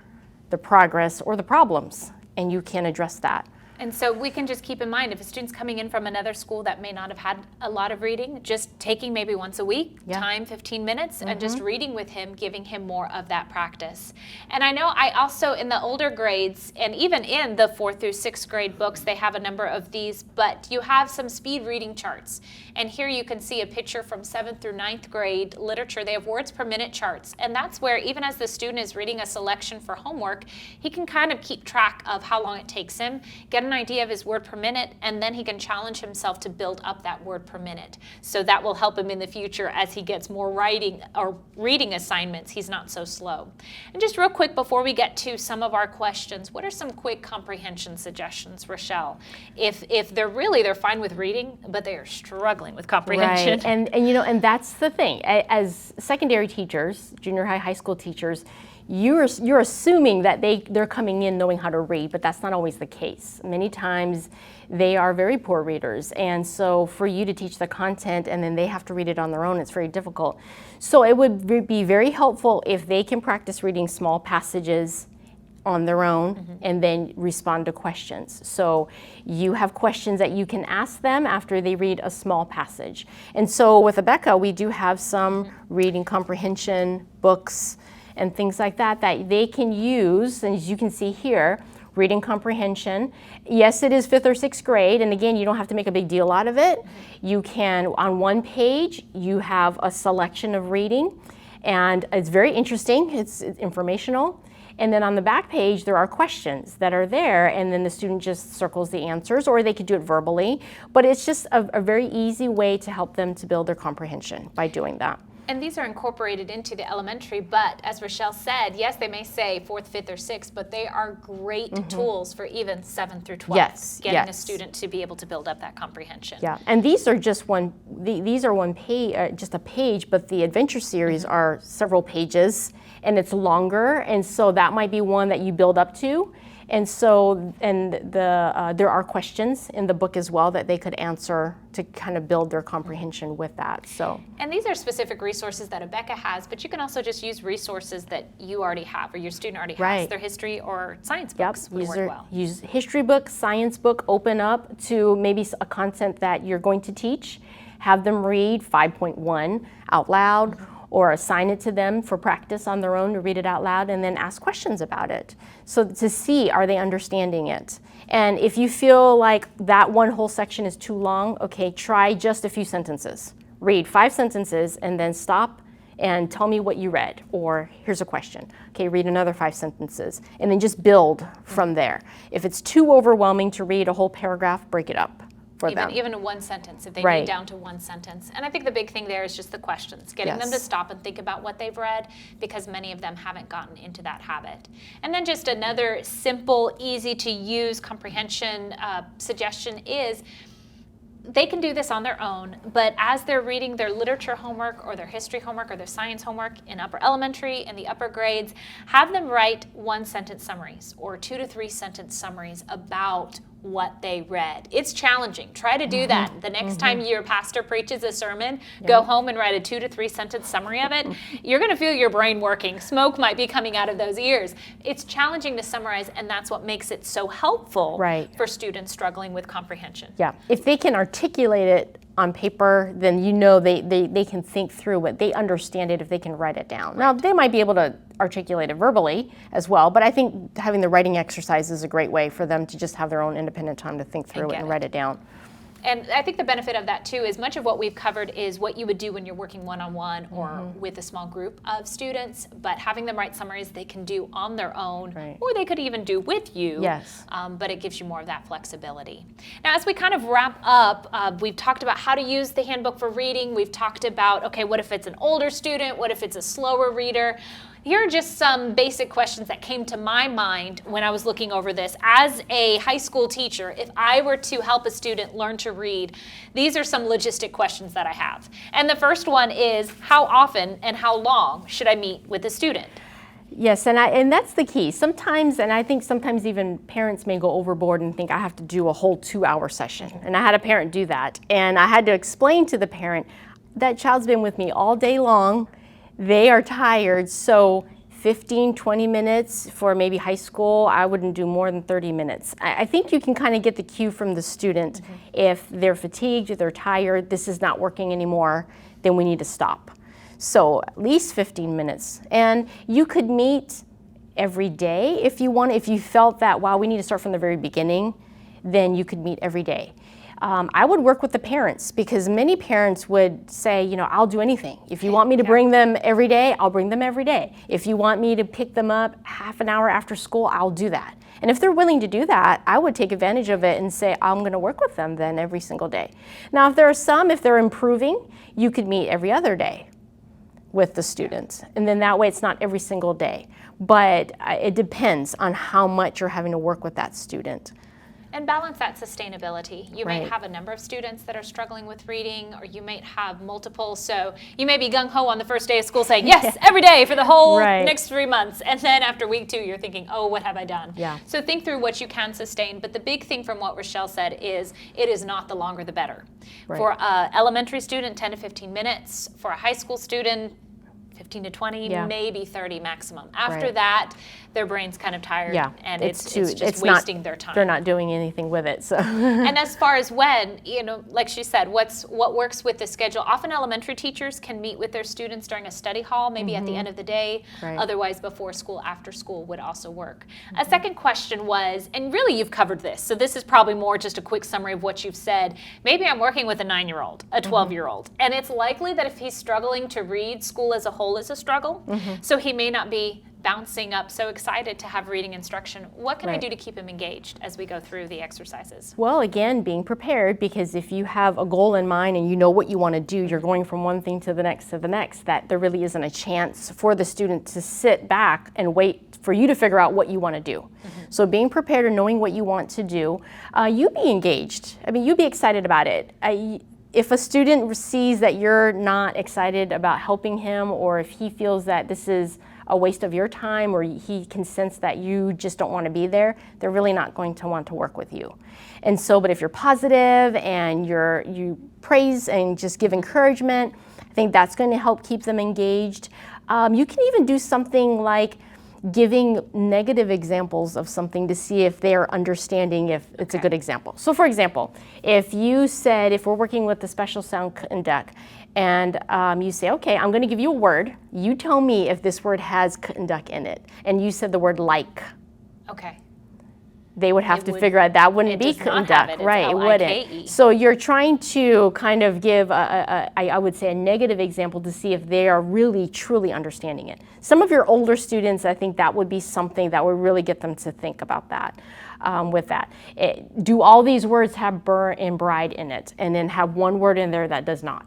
the progress or the problems, and you can address that. And so we can just keep in mind, if a student's coming in from another school that may not have had a lot of reading, just taking maybe once a week, time 15 minutes, and just reading with him, giving him more of that practice. And I know I also, in the older grades, and even in the 4th through 6th grade books, they have a number of these, but you have some speed reading charts. And here you can see a picture from 7th through 9th grade literature. They have words per minute charts. And that's where, even as the student is reading a selection for homework, he can kind of keep track of how long it takes him, get an idea of his word per minute, and then he can challenge himself to build up that word per minute. So that will help him in the future as he gets more writing or reading assignments. He's not so slow. And just real quick before we get to some of our questions, what are some quick comprehension suggestions, Rochelle? If they're fine with reading, but they are struggling with comprehension. Right. And that's the thing. As secondary teachers, junior high, high school teachers, you're assuming that they're coming in knowing how to read, but that's not always the case. Many times they are very poor readers, and so for you to teach the content and then they have to read it on their own, it's very difficult. So it would be very helpful if they can practice reading small passages on their own and then respond to questions. So you have questions that you can ask them after they read a small passage. And so with Abeka, we do have some reading comprehension books and things like that they can use. And as you can see here, reading comprehension. Yes, it is 5th or 6th grade, and again, you don't have to make a big deal out of it. You can, on one page, you have a selection of reading, and it's very interesting, it's informational. And then on the back page, there are questions that are there, and then the student just circles the answers, or they could do it verbally. But it's just a very easy way to help them to build their comprehension by doing that. And these are incorporated into the elementary, but as Rochelle said, yes, they may say 4th, 5th, or 6th, but they are great tools for even 7th through 12th. Yes, getting a student to be able to build up that comprehension. Yeah, and these are just these are one page, just a page, but the adventure series are several pages, and it's longer, and so that might be one that you build up to. And so, there are questions in the book as well that they could answer to kind of build their comprehension with that. So, and these are specific resources that Abeka has, but you can also just use resources that you already have or your student already has. Their history or science books would work well. Use history book, science book, open up to maybe a content that you're going to teach. Have them read 5.1 out loud, or assign it to them for practice on their own to read it out loud, and then ask questions about it. So to see, are they understanding it? And if you feel like that one whole section is too long, okay, try just a few sentences. Read 5 sentences and then stop and tell me what you read, or here's a question. Okay, read another 5 sentences, and then just build from there. If it's too overwhelming to read a whole paragraph, break it up. Even one sentence, if they need down to one sentence. And I think the big thing there is just the questions, getting them to stop and think about what they've read, because many of them haven't gotten into that habit. And then just another simple, easy to use comprehension suggestion is they can do this on their own, but as they're reading their literature homework or their history homework or their science homework in upper elementary and the upper grades, have them write 1-sentence summaries or 2 to 3 sentence summaries about what they read. It's challenging. Try to do that. The next time your pastor preaches a sermon, go home and write a 2 to 3 sentence summary of it. You're going to feel your brain working. Smoke might be coming out of those ears. It's challenging to summarize, and that's what makes it so helpful for students struggling with comprehension. Yeah, if they can articulate it on paper, then you know they can think through it. They understand it if they can write it down. Now, they might be able to articulate it verbally as well, but I think having the writing exercise is a great way for them to just have their own independent time to think through it and write it down. And I think the benefit of that too is much of what we've covered is what you would do when you're working one-on-one or with a small group of students, but having them write summaries they can do on their own, or they could even do with you, but it gives you more of that flexibility. Now, as we kind of wrap up, we've talked about how to use the handbook for reading. We've talked about, okay, what if it's an older student? What if it's a slower reader? Here are just some basic questions that came to my mind when I was looking over this. As a high school teacher, if I were to help a student learn to read, these are some logistic questions that I have. And the first one is, how often and how long should I meet with a student? Yes, and that's the key. Sometimes, and I think sometimes even parents may go overboard and think I have to do a whole 2-hour session. And I had a parent do that. And I had to explain to the parent, that child's been with me all day long. They are tired, so 15, 20 minutes for maybe high school, I wouldn't do more than 30 minutes. I think you can kind of get the cue from the student. If they're fatigued, if they're tired, this is not working anymore, then we need to stop. So at least 15 minutes. And you could meet every day if you want. If you felt that, wow, we need to start from the very beginning, then you could meet every day. I would work with the parents, because many parents would say, you know, I'll do anything. If you want me to bring them every day, I'll bring them every day. If you want me to pick them up half an hour after school, I'll do that. And if they're willing to do that, I would take advantage of it and say, I'm going to work with them then every single day. Now, if there are some, if they're improving, you could meet every other day with the students. And then that way it's not every single day. But it depends on how much you're having to work with that student. And balance that sustainability. You may have a number of students that are struggling with reading, or you might have multiple. So you may be gung-ho on the first day of school saying, yes, every day for the whole next 3 months. And then after week 2, you're thinking, oh, what have I done? So think through what you can sustain. But the big thing from what Rochelle said is it is not the longer the better. For an elementary student, 10 to 15 minutes. For a high school student, 15 to 20, maybe 30 maximum. After that, their brain's kind of tired, and it's just wasting their time. They're not doing anything with it. So. And as far as when, you know, like she said, what works with the schedule? Often elementary teachers can meet with their students during a study hall, maybe at the end of the day. Otherwise, before school, after school would also work. A second question was, and really you've covered this, so this is probably more just a quick summary of what you've said. Maybe I'm working with a 9-year-old, a 12-year-old, and it's likely that if he's struggling to read, school as a whole is a struggle. So he may not be bouncing up so excited to have reading instruction. What can I do to keep him engaged as we go through the exercises? Well, again, being prepared, because if you have a goal in mind and you know what you want to do, you're going from one thing to the next, that there really isn't a chance for the student to sit back and wait for you to figure out what you want to do. So being prepared and knowing what you want to do, you be engaged. I mean, you be excited about it. If a student sees that you're not excited about helping him, or if he feels that this is a waste of your time, or he can sense that you just don't want to be there, they're really not going to want to work with you. And so, but if you're positive and you praise and just give encouragement, I think that's going to help keep them engaged. You can even do something like giving negative examples of something to see if they're understanding if it's a good example. So for example, if you said, if we're working with the special sound k and duck, and you say, okay, I'm going to give you a word. You tell me if this word has k and duck in it. And you said the word like. Okay. They would have to figure out that wouldn't be k and duck, right? It wouldn't. So you're trying to kind of give, I would say, a negative example to see if they are really, truly understanding it. Some of your older students, I think that would be something that would really get them to think about that. With that, do all these words have burr and bride in it, and then have one word in there that does not?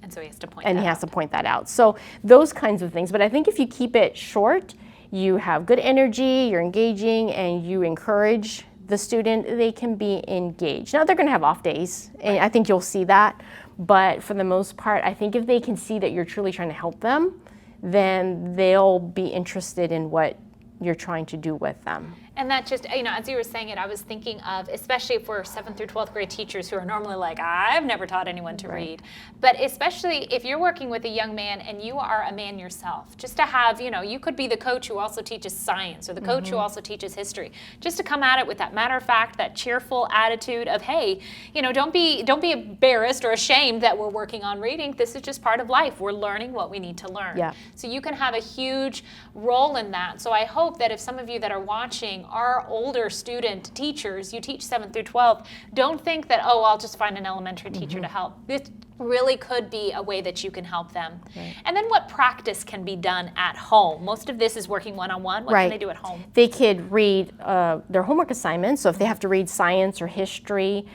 And so he has to point. And he has to point that out. So those kinds of things. But I think if you keep it short, you have good energy, you're engaging, and you encourage the student, they can be engaged. Now they're going to have off days, and I think you'll see that. But for the most part, I think if they can see that you're truly trying to help them, then they'll be interested in what you're trying to do with them. And that just, you know, as you were saying it, I was thinking of, especially if we're 7th through 12th grade teachers who are normally like, I've never taught anyone to read. But especially if you're working with a young man and you are a man yourself, just to have, you know, you could be the coach who also teaches science, or the coach who also teaches history, just to come at it with that matter of fact, that cheerful attitude of, hey, you know, don't be embarrassed or ashamed that we're working on reading. This is just part of life. We're learning what we need to learn. Yeah. So you can have a huge role in that. So I hope that if some of you that are watching are older student teachers, you teach 7th through 12th, don't think that, oh, I'll just find an elementary teacher to help. This really could be a way that you can help them. Right. And then what practice can be done at home? Most of this is working one-on-one. What can they do at home? They could read their homework assignments. So if they have to read science or history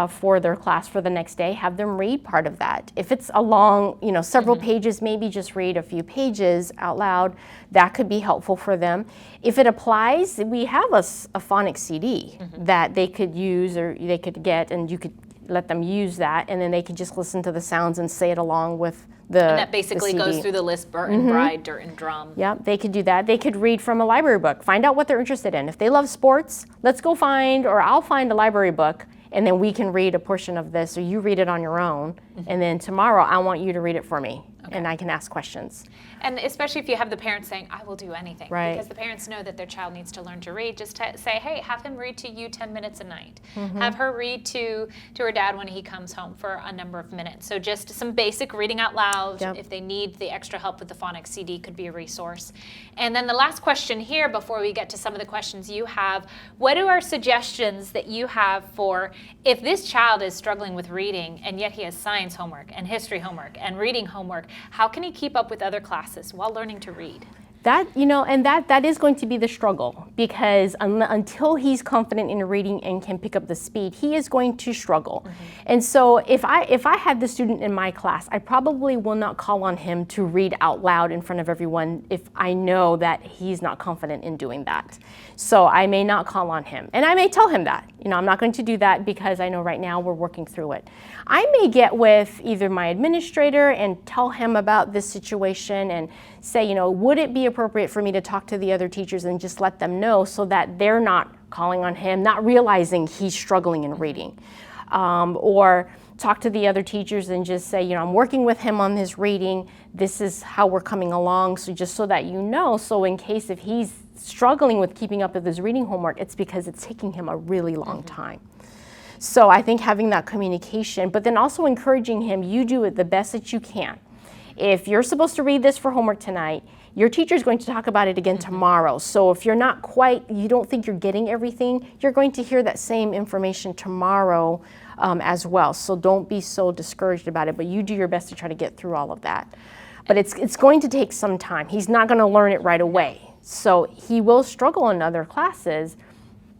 for their class for the next day, have them read part of that. If it's a long, you know, several pages, maybe just read a few pages out loud. That could be helpful for them. If it applies, we have a Phonics CD that they could use, or they could get, and you could let them use that, and then they could just listen to the sounds and say it along with the And that basically goes through the list, Bert and Bride, Dirt and Drum. Yeah, they could do that. They could read from a library book. Find out what they're interested in. If they love sports, let's go find, or I'll find a library book, and then we can read a portion of this, or you read it on your own, and then tomorrow I want you to read it for me, and I can ask questions. And especially if you have the parents saying, I will do anything. Right. Because the parents know that their child needs to learn to read. Just say, hey, have him read to you 10 minutes a night. Have her read to her dad when he comes home for a number of minutes. So just some basic reading out loud. Yep. If they need the extra help with the phonics CD, could be a resource. And then the last question here, before we get to some of the questions you have, what are suggestions that you have for if this child is struggling with reading and yet he has science homework and history homework and reading homework, how can he keep up with other classes while learning to read? That, you know, and that is going to be the struggle, because until he's confident in reading and can pick up the speed, he is going to struggle. And so if I had the student in my class, I probably will not call on him to read out loud in front of everyone if I know that he's not confident in doing that. So I may not call on him, and I may tell him that, you know, I'm not going to do that because I know right now we're working through it. I may get with either my administrator and tell him about this situation and say, you know, would it be appropriate for me to talk to the other teachers and just let them know so that they're not calling on him, not realizing he's struggling in reading. Or talk to the other teachers and just say, you know, I'm working with him on his reading. This is how we're coming along. So just so that you know, so in case if he's struggling with keeping up with his reading homework, it's because it's taking him a really long time. So I think having that communication, but then also encouraging him, you do it the best that you can. If you're supposed to read this for homework tonight, your teacher is going to talk about it again tomorrow. So if you're not quite, you don't think you're getting everything, you're going to hear that same information tomorrow as well. So don't be so discouraged about it, but you do your best to try to get through all of that. But it's going to take some time. He's not going to learn it right away. So he will struggle in other classes,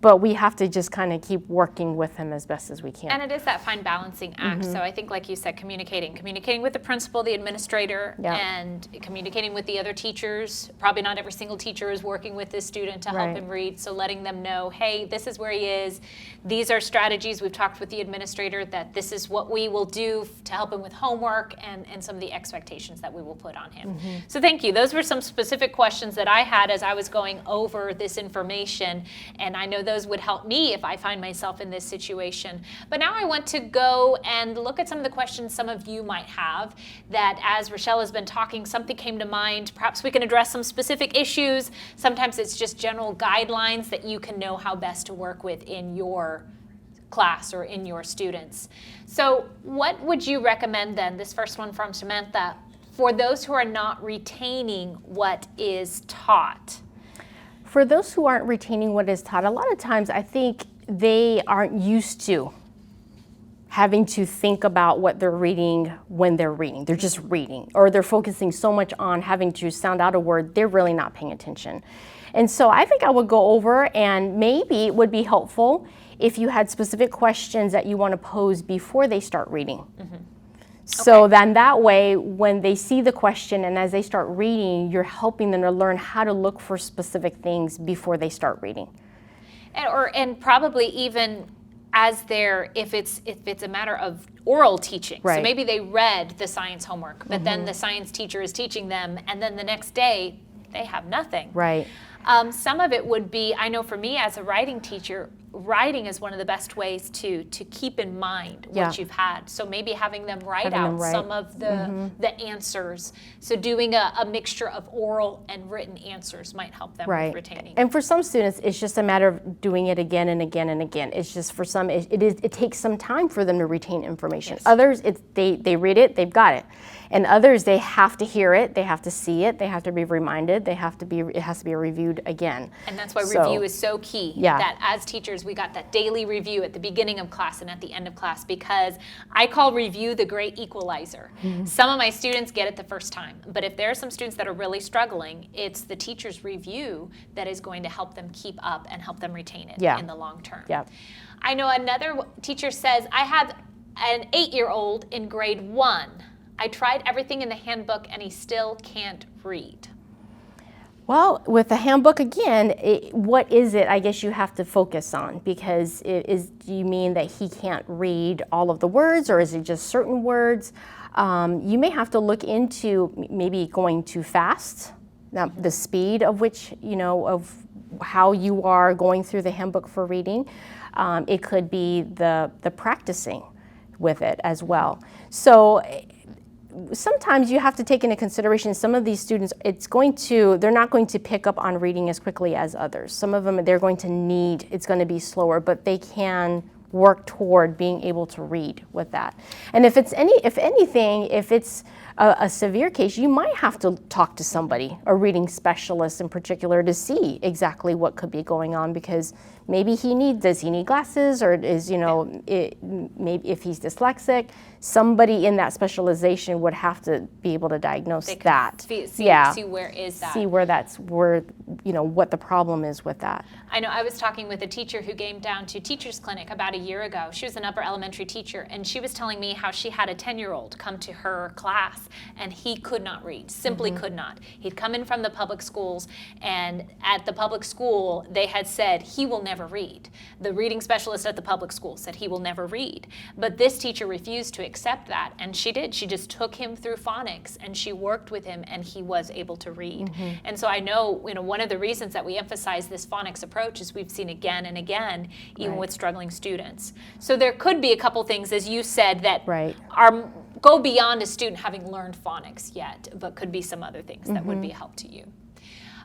but we have to just kind of keep working with him as best as we can. And it is that fine balancing act. So I think, like you said, communicating with the principal, the administrator, and communicating with the other teachers. Probably not every single teacher is working with this student to help him read. So letting them know, hey, this is where he is. These are strategies. We've talked with the administrator that this is what we will do to help him with homework and some of the expectations that we will put on him. So thank you. Those were some specific questions that I had as I was going over this information. And I know those would help me if I find myself in this situation. But now I want to go and look at some of the questions some of you might have that, as Rochelle has been talking, something came to mind. Perhaps we can address some specific issues. Sometimes it's just general guidelines that you can know how best to work with in your class or in your students. So what would you recommend then, this first one from Samantha, for those who are not retaining what is taught? For those who aren't retaining what is taught, a lot of times I think they aren't used to having to think about what they're reading when they're reading. They're just reading, or they're focusing so much on having to sound out a word, they're really not paying attention. And so I think I would go over, and maybe it would be helpful if you had specific questions that you want to pose before they start reading. So then that way, when they see the question and as they start reading, you're helping them to learn how to look for specific things before they start reading. And probably even as if it's a matter of oral teaching. So maybe they read the science homework, but then the science teacher is teaching them, and then the next day they have nothing. Some of it would be, I know for me as a writing teacher, writing is one of the best ways to keep in mind what you've had. So maybe having them write some of the answers. So doing a mixture of oral and written answers might help them with retaining. And for some students, it's just a matter of doing it again and again and again. It's just for some, it takes some time for them to retain information. Others, they read it, they've got it. And others, they have to hear it, they have to see it, they have to be reminded, it has to be reviewed again. And that's why review is so key. That as teachers, we got that daily review at the beginning of class and at the end of class, because I call review the great equalizer. Some of my students get it the first time, but if there are some students that are really struggling, it's the teacher's review that is going to help them keep up and help them retain it in the long term. I know another teacher says, I have an 8-year-old in grade 1. I tried everything in the handbook and he still can't read. Well, with the handbook, again, what is it, I guess you have to focus on, because do you mean that he can't read all of the words, or is it just certain words? You may have to look into maybe going too fast, the speed of which, of how you are going through the handbook for reading. It could be the practicing with it as well. So sometimes you have to take into consideration some of these students, they're not going to pick up on reading as quickly as others. Some of them, it's going to be slower, but they can work toward being able to read with that. And if it's a severe case, you might have to talk to somebody, a reading specialist in particular, to see exactly what could be going on, because maybe does he need glasses, or maybe if he's dyslexic, somebody in that specialization would have to be able to diagnose that. See where is that. See where what the problem is with that. I know I was talking with a teacher who came down to Teachers Clinic about a year ago. She was an upper elementary teacher, and she was telling me how she had a 10-year-old come to her class, and he could not read, simply could not. He'd come in from the public schools, and at the public school, they had said he will never read. The reading specialist at the public school said he will never read. But this teacher refused to accept that, and she did. She just took him through phonics, and she worked with him, and he was able to read. And so I know, one of the reasons that we emphasize this phonics approach is we've seen again and again, even with struggling students. So there could be a couple things, as you said, that go beyond a student having learned phonics yet, but could be some other things that would be a help to you.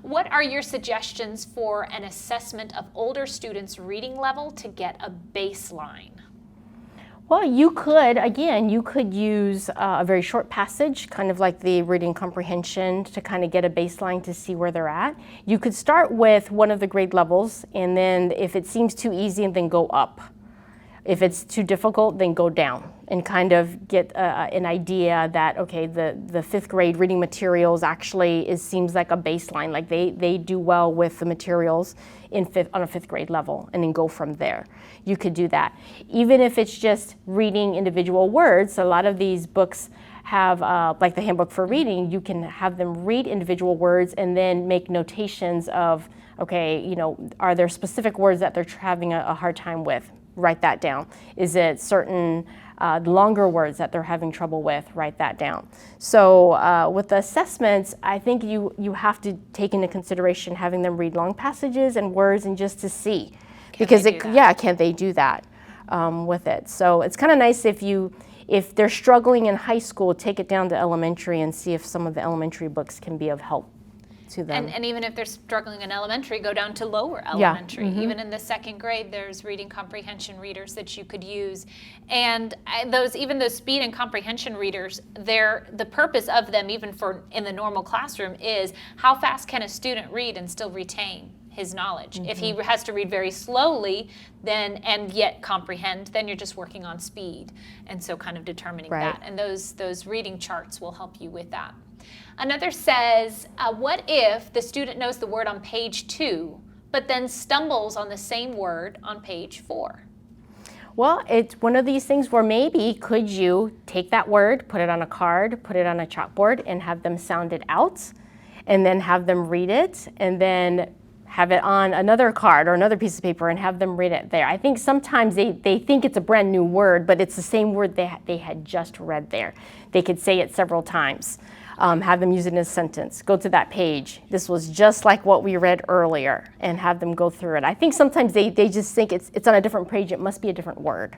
What are your suggestions for an assessment of older students' reading level to get a baseline? Well, you could use a very short passage, kind of like the reading comprehension, to kind of get a baseline to see where they're at. You could start with one of the grade levels, and then if it seems too easy, then go up. If it's too difficult, then go down. and kind of get an idea that, okay, the fifth grade reading materials actually seems like a baseline, like they do well with the materials on a fifth grade level, and then go from there. You could do that. Even if it's just reading individual words, a lot of these books have, like the Handbook for Reading, you can have them read individual words and then make notations of, okay, you know, are there specific words that they're having a hard time with? Write that down. Is it certain longer words that they're having trouble with? Write that down. So with the assessments, I think you have to take into consideration having them read long passages and words, and just to see. Because can they do that with it? So it's kind of nice if they're struggling in high school, take it down to elementary and see if some of the elementary books can be of help to them. And even if they're struggling in elementary, go down to lower elementary. Even in the second grade, there's reading comprehension readers that you could use. And even those speed and comprehension readers, the purpose of them, even in the normal classroom, is how fast can a student read and still retain his knowledge. If he has to read very slowly and yet comprehend, then you're just working on speed. And so kind of determining that. And those reading charts will help you with that. Another says, what if the student knows the word on page 2, but then stumbles on the same word on page 4? Well, it's one of these things where maybe could you take that word, put it on a card, put it on a chalkboard, and have them sound it out, and then have them read it, and then have it on another card or another piece of paper and have them read it there. I think sometimes they think it's a brand new word, but it's the same word they had just read there. They could say it several times. Have them use it in a sentence. Go to that page. This was just like what we read earlier, and have them go through it. I think sometimes they just think it's on a different page. It must be a different word.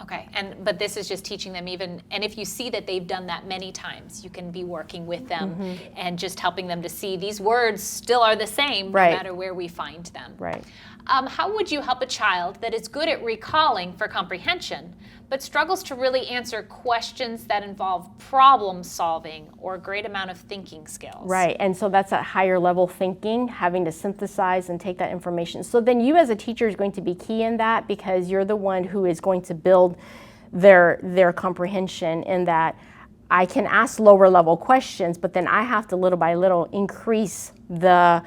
Okay, but this is just teaching them and if you see that they've done that many times, you can be working with them and just helping them to see these words still are the same no matter where we find them. Right. How would you help a child that is good at recalling for comprehension, but struggles to really answer questions that involve problem solving or a great amount of thinking skills? Right, and so that's that higher level thinking, having to synthesize and take that information. So then you as a teacher is going to be key in that, because you're the one who is going to build their comprehension, in that I can ask lower level questions, but then I have to little by little increase the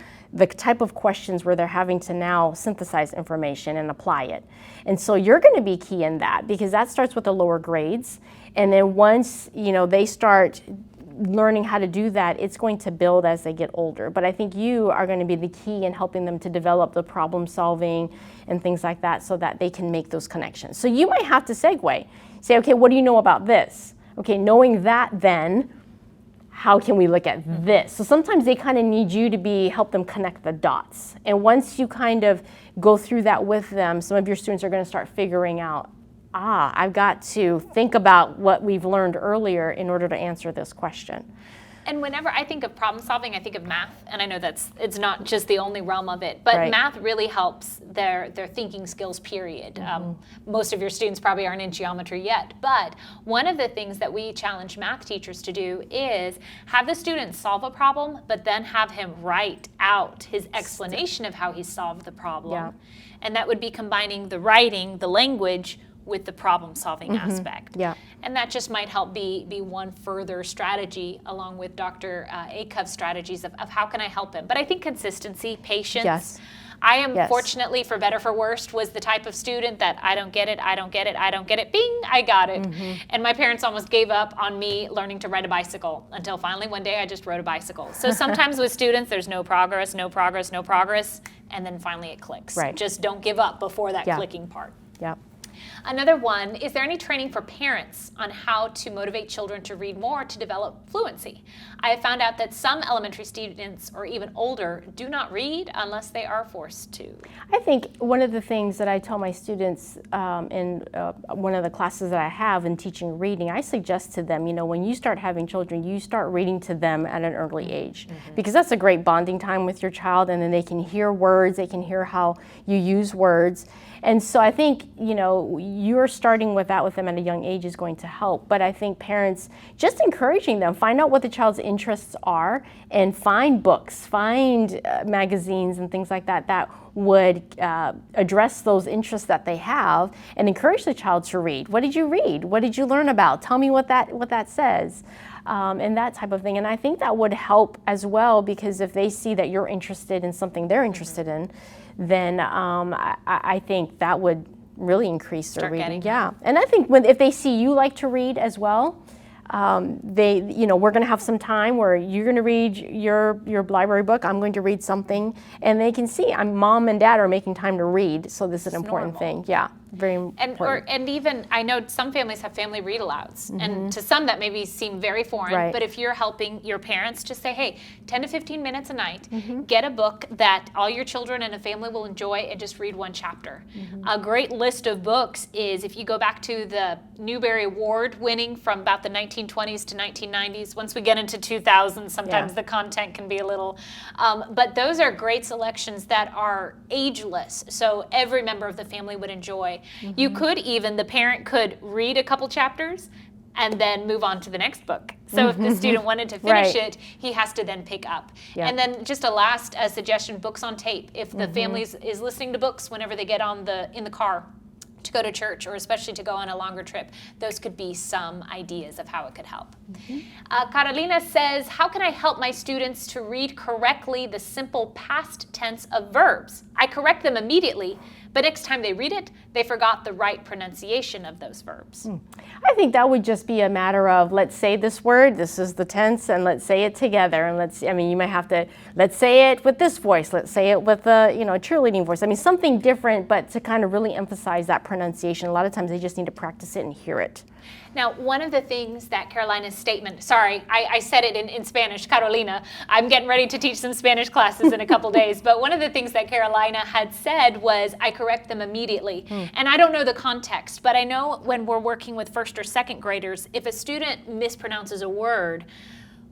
type of questions where they're having to now synthesize information and apply it. And so you're going to be key in that, because that starts with the lower grades. And then once, they start learning how to do that, it's going to build as they get older. But I think you are going to be the key in helping them to develop the problem solving and things like that, so that they can make those connections. So you might have to segue. Say, okay, what do you know about this? Okay, knowing that, then how can we look at this? So sometimes they kind of need you to help them connect the dots. And once you kind of go through that with them, some of your students are going to start figuring out, I've got to think about what we've learned earlier in order to answer this question. And whenever I think of problem solving, I think of math, and I know it's not just the only realm of it, but math really helps their thinking skills, period. Most of your students probably aren't in geometry yet, but one of the things that we challenge math teachers to do is have the student solve a problem, but then have him write out his explanation of how he solved the problem. And that would be combining the writing, the language, with the problem-solving aspect. And that just might help be one further strategy, along with Dr. Abeca's strategies of how can I help him. But I think consistency, patience. I am fortunately, for better for worse, was the type of student that I don't get it, bing, I got it. And my parents almost gave up on me learning to ride a bicycle, until finally one day I just rode a bicycle. So sometimes with students, there's no progress, and then finally it clicks. Just don't give up before that clicking part. Another one, is there any training for parents on how to motivate children to read more to develop fluency? I have found out that some elementary students, or even older, do not read unless they are forced to. I think one of the things that I tell my students in one of the classes that I have in teaching reading, I suggest to them, when you start having children, you start reading to them at an early age, because that's a great bonding time with your child, and then they can hear words, they can hear how you use words. And so I think, you're starting with that with them at a young age is going to help. But I think parents, just encouraging them, find out what the child's interests are and find books, find magazines and things like that that would address those interests that they have and encourage the child to read. What did you read? What did you learn about? Tell me what that says. And that type of thing. And I think that would help as well, because if they see that you're interested in something they're interested in, then I think that would really increase their reading. Yeah. And I think if they see you like to read as well, we're going to have some time where you're going to read your library book, I'm going to read something, and they can see mom and dad are making time to read, so this is an important thing. Yeah, very important. And even, I know some families have family read-alouds, and to some that maybe seem very foreign, but if you're helping your parents, just say, hey, 10 to 15 minutes a night, get a book that all your children and a family will enjoy and just read one chapter. A great list of books is, if you go back to the Newbery Award winning from about the 1920s to 1990s, once we get into 2000, sometimes the content can be a little, but those are great selections that are ageless, so every member of the family would enjoy. You could even, the parent could read a couple chapters and then move on to the next book. So if the student wanted to finish it, he has to then pick up. And then just a last suggestion, books on tape. If the family is listening to books whenever they get in the car to go to church, or especially to go on a longer trip, those could be some ideas of how it could help. Carolina says, how can I help my students to read correctly the simple past tense of verbs? I correct them immediately, but next time they read it, they forgot the right pronunciation of those verbs. I think that would just be a matter of, let's say this word, this is the tense, and let's say it together. And you might have to, let's say it with this voice, let's say it with a cheerleading voice. Something different, but to kind of really emphasize that pronunciation. A lot of times they just need to practice it and hear it. Now, one of the things that Carolina's statement, sorry, I said it in Spanish, Carolina. I'm getting ready to teach some Spanish classes in a couple days, but one of the things that Carolina had said was, I correct them immediately. And I don't know the context, but I know when we're working with first or second graders, if a student mispronounces a word,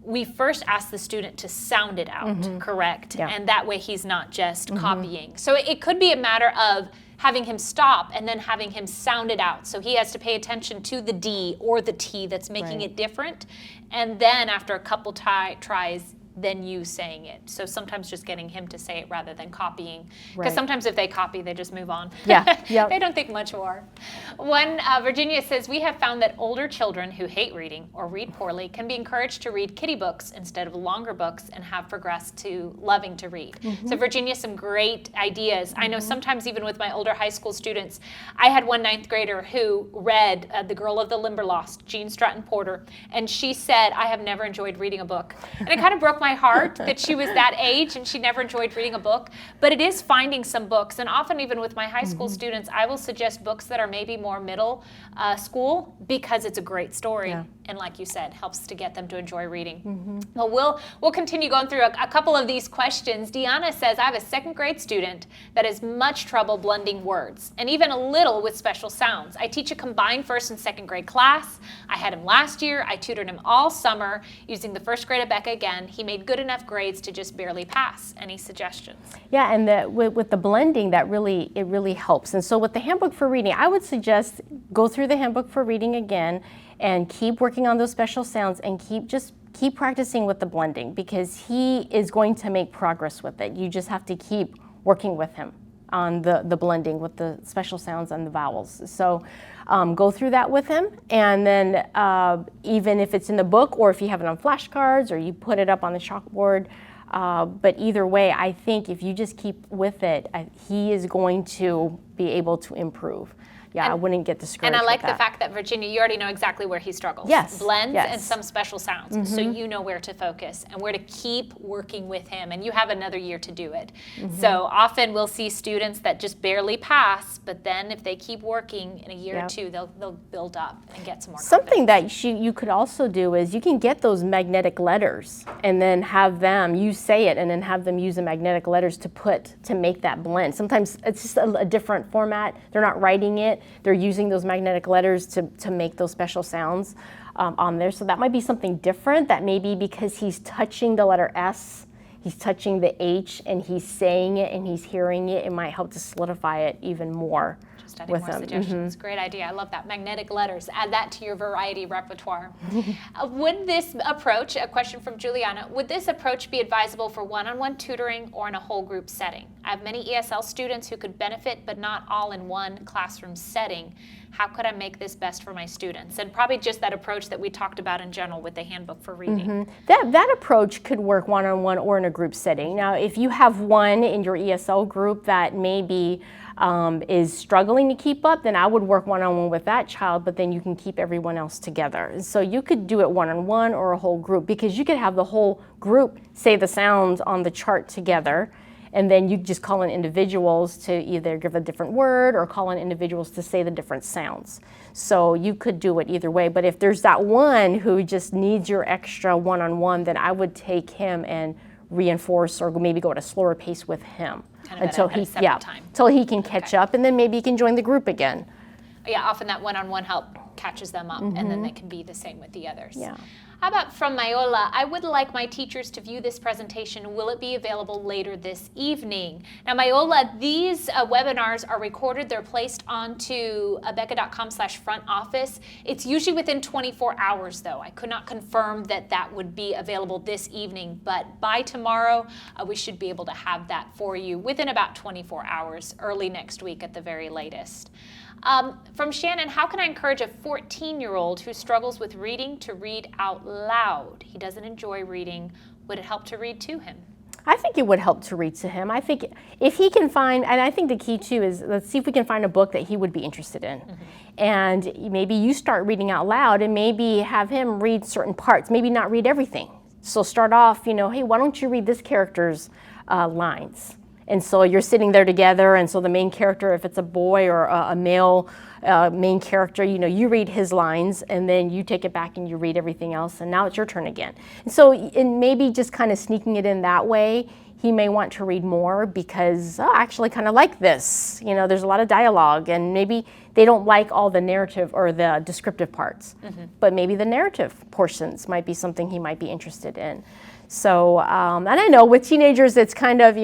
we first ask the student to sound it out correct, and that way he's not just copying. So it could be a matter of having him stop and then having him sound it out. So he has to pay attention to the D or the T that's making it different. And then after a couple tries, then you saying it. So sometimes just getting him to say it rather than copying. Because sometimes if they copy, they just move on. They don't think much more. Virginia says, we have found that older children who hate reading or read poorly can be encouraged to read kiddie books instead of longer books and have progressed to loving to read. So Virginia, some great ideas. I know sometimes even with my older high school students, I had one 9th grader who read The Girl of the Limberlost, Jean Stratton Porter, and she said, I have never enjoyed reading a book. And it kind of broke my heart that she was that age and she never enjoyed reading a book. But it is finding some books, and often even with my high school students, I will suggest books that are maybe more middle school, because it's a great story. And like you said, helps to get them to enjoy reading. Well, we'll continue going through a couple of these questions. Deanna says, I have a 2nd grade student that has much trouble blending words, and even a little with special sounds. I teach a combined 1st and 2nd grade class. I had him last year. I tutored him all summer using the 1st grade Abeka again. He made good enough grades to just barely pass. Any suggestions? Yeah, and with the blending, it really helps. And so with the Handbook for Reading, I would suggest go through the Handbook for Reading again and keep working on those special sounds and keep practicing with the blending, because he is going to make progress with it. You just have to keep working with him on the blending with the special sounds and the vowels. So go through that with him, and then even if it's in the book or if you have it on flashcards or you put it up on the chalkboard, but either way, I think if you just keep with it, he is going to be able to improve. I wouldn't get discouraged. And I like the fact that, Virginia, you already know exactly where he struggles. Blends and some special sounds. So you know where to focus and where to keep working with him, and you have another year to do it. So often we'll see students that just barely pass, but then if they keep working in a year or two, they'll build up and get some more Something that you could also do is you can get those magnetic letters and then have them, you say it, and then have them use the magnetic letters to make that blend. Sometimes it's just a different format. They're not writing it. They're using those magnetic letters to make those special sounds on there. So that might be something different, that maybe because he's touching the letter S, he's touching the H, and he's saying it and he's hearing it, it might help to solidify it even more adding with more them. suggestions. Great idea. I love that. Magnetic letters. Add that to your variety repertoire. Would this approach, a question from Juliana, would this approach be advisable for one-on-one tutoring or in a whole group setting? I have many ESL students who could benefit, but not all in one classroom setting. How could I make this best for my students? And probably just that approach that we talked about in general with the Handbook for Reading. That approach could work one-on-one or in a group setting. Now, if you have one in your ESL group that maybe is struggling to keep up, then I would work one-on-one with that child, but then you can keep everyone else together. So you could do it one-on-one or a whole group, because you could have the whole group say the sounds on the chart together, and then you just call in individuals to either give a different word or call in individuals to say the different sounds. So you could do it either way. But if there's that one who just needs your extra one-on-one, then I would take him and reinforce or maybe go at a slower pace with him Kind of until at a separate time. until he can catch up, and then maybe he can join the group again. Yeah, often that one-on-one help catches them up, and then they can be the same with the others. Yeah. How about from Mayola? I would like my teachers to view this presentation. Will it be available later this evening? Now, Mayola, these webinars are recorded. They're placed onto abeka.com/front office. It's usually within 24 hours, though. I could not confirm that that would be available this evening, but by tomorrow, we should be able to have that for you within about 24 hours, early next week at the very latest. From Shannon, how can I encourage a 14-year-old who struggles with reading to read out loud? He doesn't enjoy reading. Would it help to read to him? I think it would help to read to him. I think if he can find, and I think the key too is, let's see if we can find a book that he would be interested in. And maybe you start reading out loud and maybe have him read certain parts, maybe not read everything. So start off, hey, why don't you read this character's lines? And so you're sitting there together, and so the main character, if it's a boy or a male main character, you read his lines, and then you take it back and you read everything else, and now it's your turn again. And so maybe just kind of sneaking it in that way, he may want to read more because, I actually kind of like this. There's a lot of dialogue, and maybe they don't like all the narrative or the descriptive parts, but maybe the narrative portions might be something he might be interested in. So, and I know with teenagers, it's kind of,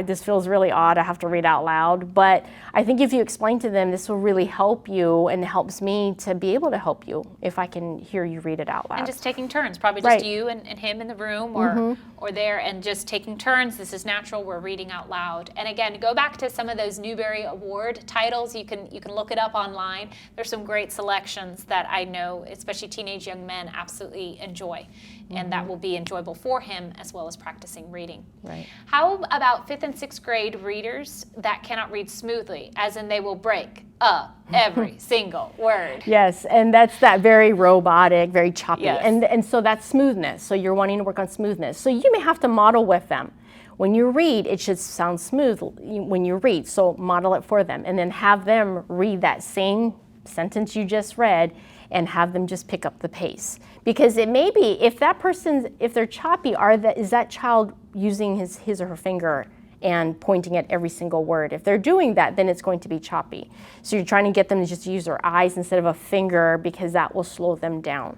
this feels really odd. I have to read out loud. But I think if you explain to them, this will really help you, and helps me to be able to help you if I can hear you read it out loud. And just taking turns, probably just you and him in the room or there, and just taking turns. This is natural. We're reading out loud. And again, go back to some of those Newbery Award titles. You can look it up online. There's some great selections that I know, especially teenage young men, absolutely enjoy. And that will be enjoyable for him as well as practicing reading. Right. How about 5th and 6th grade readers that cannot read smoothly, as in they will break up every single word? Yes, and that's that very robotic, very choppy. Yes. And so that's smoothness. So you're wanting to work on smoothness. So you may have to model with them. When you read, it should sound smooth when you read. So model it for them, and then have them read that same sentence you just read, and have them just pick up the pace. Because it may be, if they're choppy, is that child using his or her finger and pointing at every single word? If they're doing that, then it's going to be choppy. So you're trying to get them to just use their eyes instead of a finger, because that will slow them down.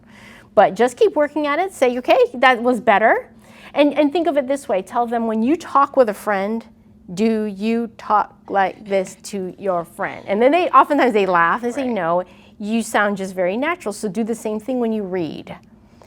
But just keep working at it. Say, okay, that was better. And think of it this way. Tell them, when you talk with a friend, do you talk like this to your friend? And then oftentimes they laugh and say, no, you sound just very natural. So do the same thing when you read.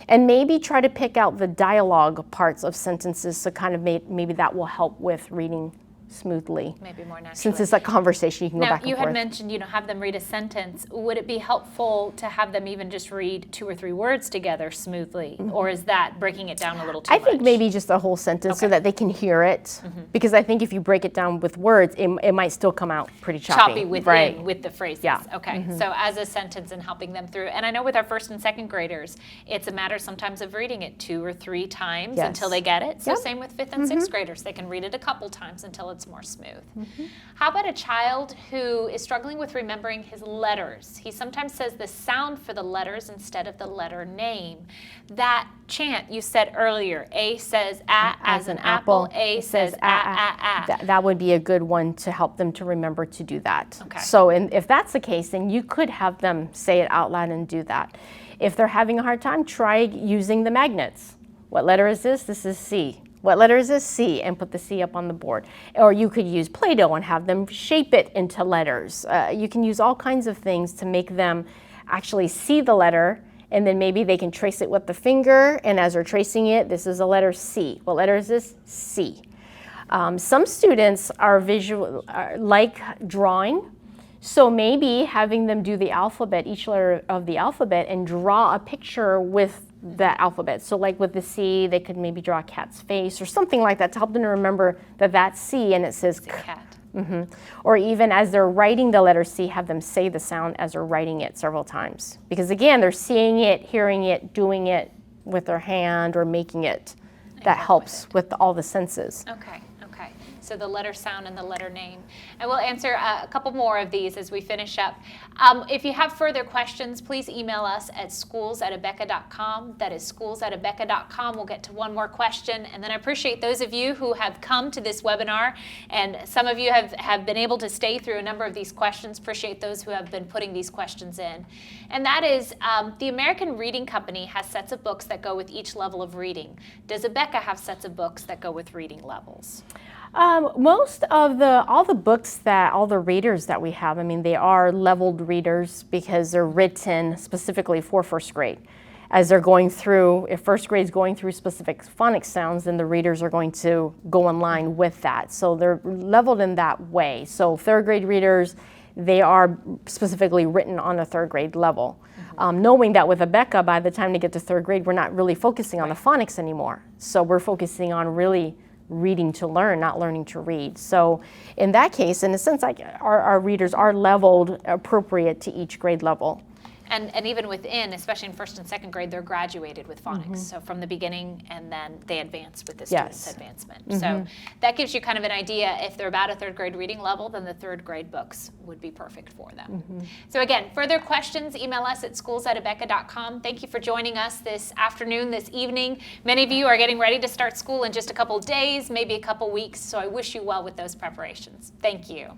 And maybe try to pick out the dialogue parts of sentences, so kind of maybe that will help with reading smoothly. Maybe more naturally. Since it's a conversation, you can go back and Now, you forth. had mentioned, have them read a sentence. Would it be helpful to have them even just read 2 or 3 words together smoothly? Or is that breaking it down a little too much? I think maybe just a whole sentence so that they can hear it. Because I think if you break it down with words, it might still come out pretty choppy. With the phrases. Yeah. Okay, so as a sentence and helping them through. And I know with our 1st and 2nd graders, it's a matter sometimes of reading it 2 or 3 times until they get it. So same with 5th and 6th graders. They can read it a couple times until it's more smooth. How about a child who is struggling with remembering his letters? He sometimes says the sound for the letters instead of the letter name. That chant you said earlier, A says as an apple, A says That would be a good one to help them to remember to do that. Okay. So if that's the case, then you could have them say it out loud and do that. If they're having a hard time, try using the magnets. What letter is this? This is C. What letter is this? C, and put the C up on the board. Or you could use Play-Doh and have them shape it into letters. You can use all kinds of things to make them actually see the letter, and then maybe they can trace it with the finger, and as they're tracing it, this is a letter C. What letter is this? C. Some students are like drawing, so maybe having them do the alphabet, each letter of the alphabet, and draw a picture with that alphabet. So like with the C, they could maybe draw a cat's face or something like that to help them to remember that that's C and it says It's a cat. Or even as they're writing the letter C, have them say the sound as they're writing it several times. Because again, they're seeing it, hearing it, doing it with their hand or making it. That helps with all the senses. Okay. So the letter sound and the letter name. And we'll answer a couple more of these as we finish up. If you have further questions, please email us at schools@abeka.com. That is schools@abeka.com. We'll get to one more question. And then I appreciate those of you who have come to this webinar. And some of you have been able to stay through a number of these questions. Appreciate those who have been putting these questions in. And that is, the American Reading Company has sets of books that go with each level of reading. Does Abeka have sets of books that go with reading levels? Most of all the readers that we have, I mean, they are leveled readers because they're written specifically for first grade. As they're going through, if first grade is going through specific phonics sounds, then the readers are going to go in line with that. So they're leveled in that way. So third grade readers, they are specifically written on a third grade level. Knowing that with Abeka, by the time they get to third grade, we're not really focusing on the phonics anymore. So we're focusing on really reading to learn, not learning to read. So in that case, in a sense, like our readers are leveled appropriate to each grade level. And even within, especially in first and second grade, they're graduated with phonics. So from the beginning, and then they advance with the student's advancement. So that gives you kind of an idea. If they're about a third grade reading level, then the third grade books would be perfect for them. So again, further questions, email us at schools@abeka.com. Thank you for joining us this afternoon, this evening. Many of you are getting ready to start school in just a couple days, maybe a couple weeks. So I wish you well with those preparations. Thank you.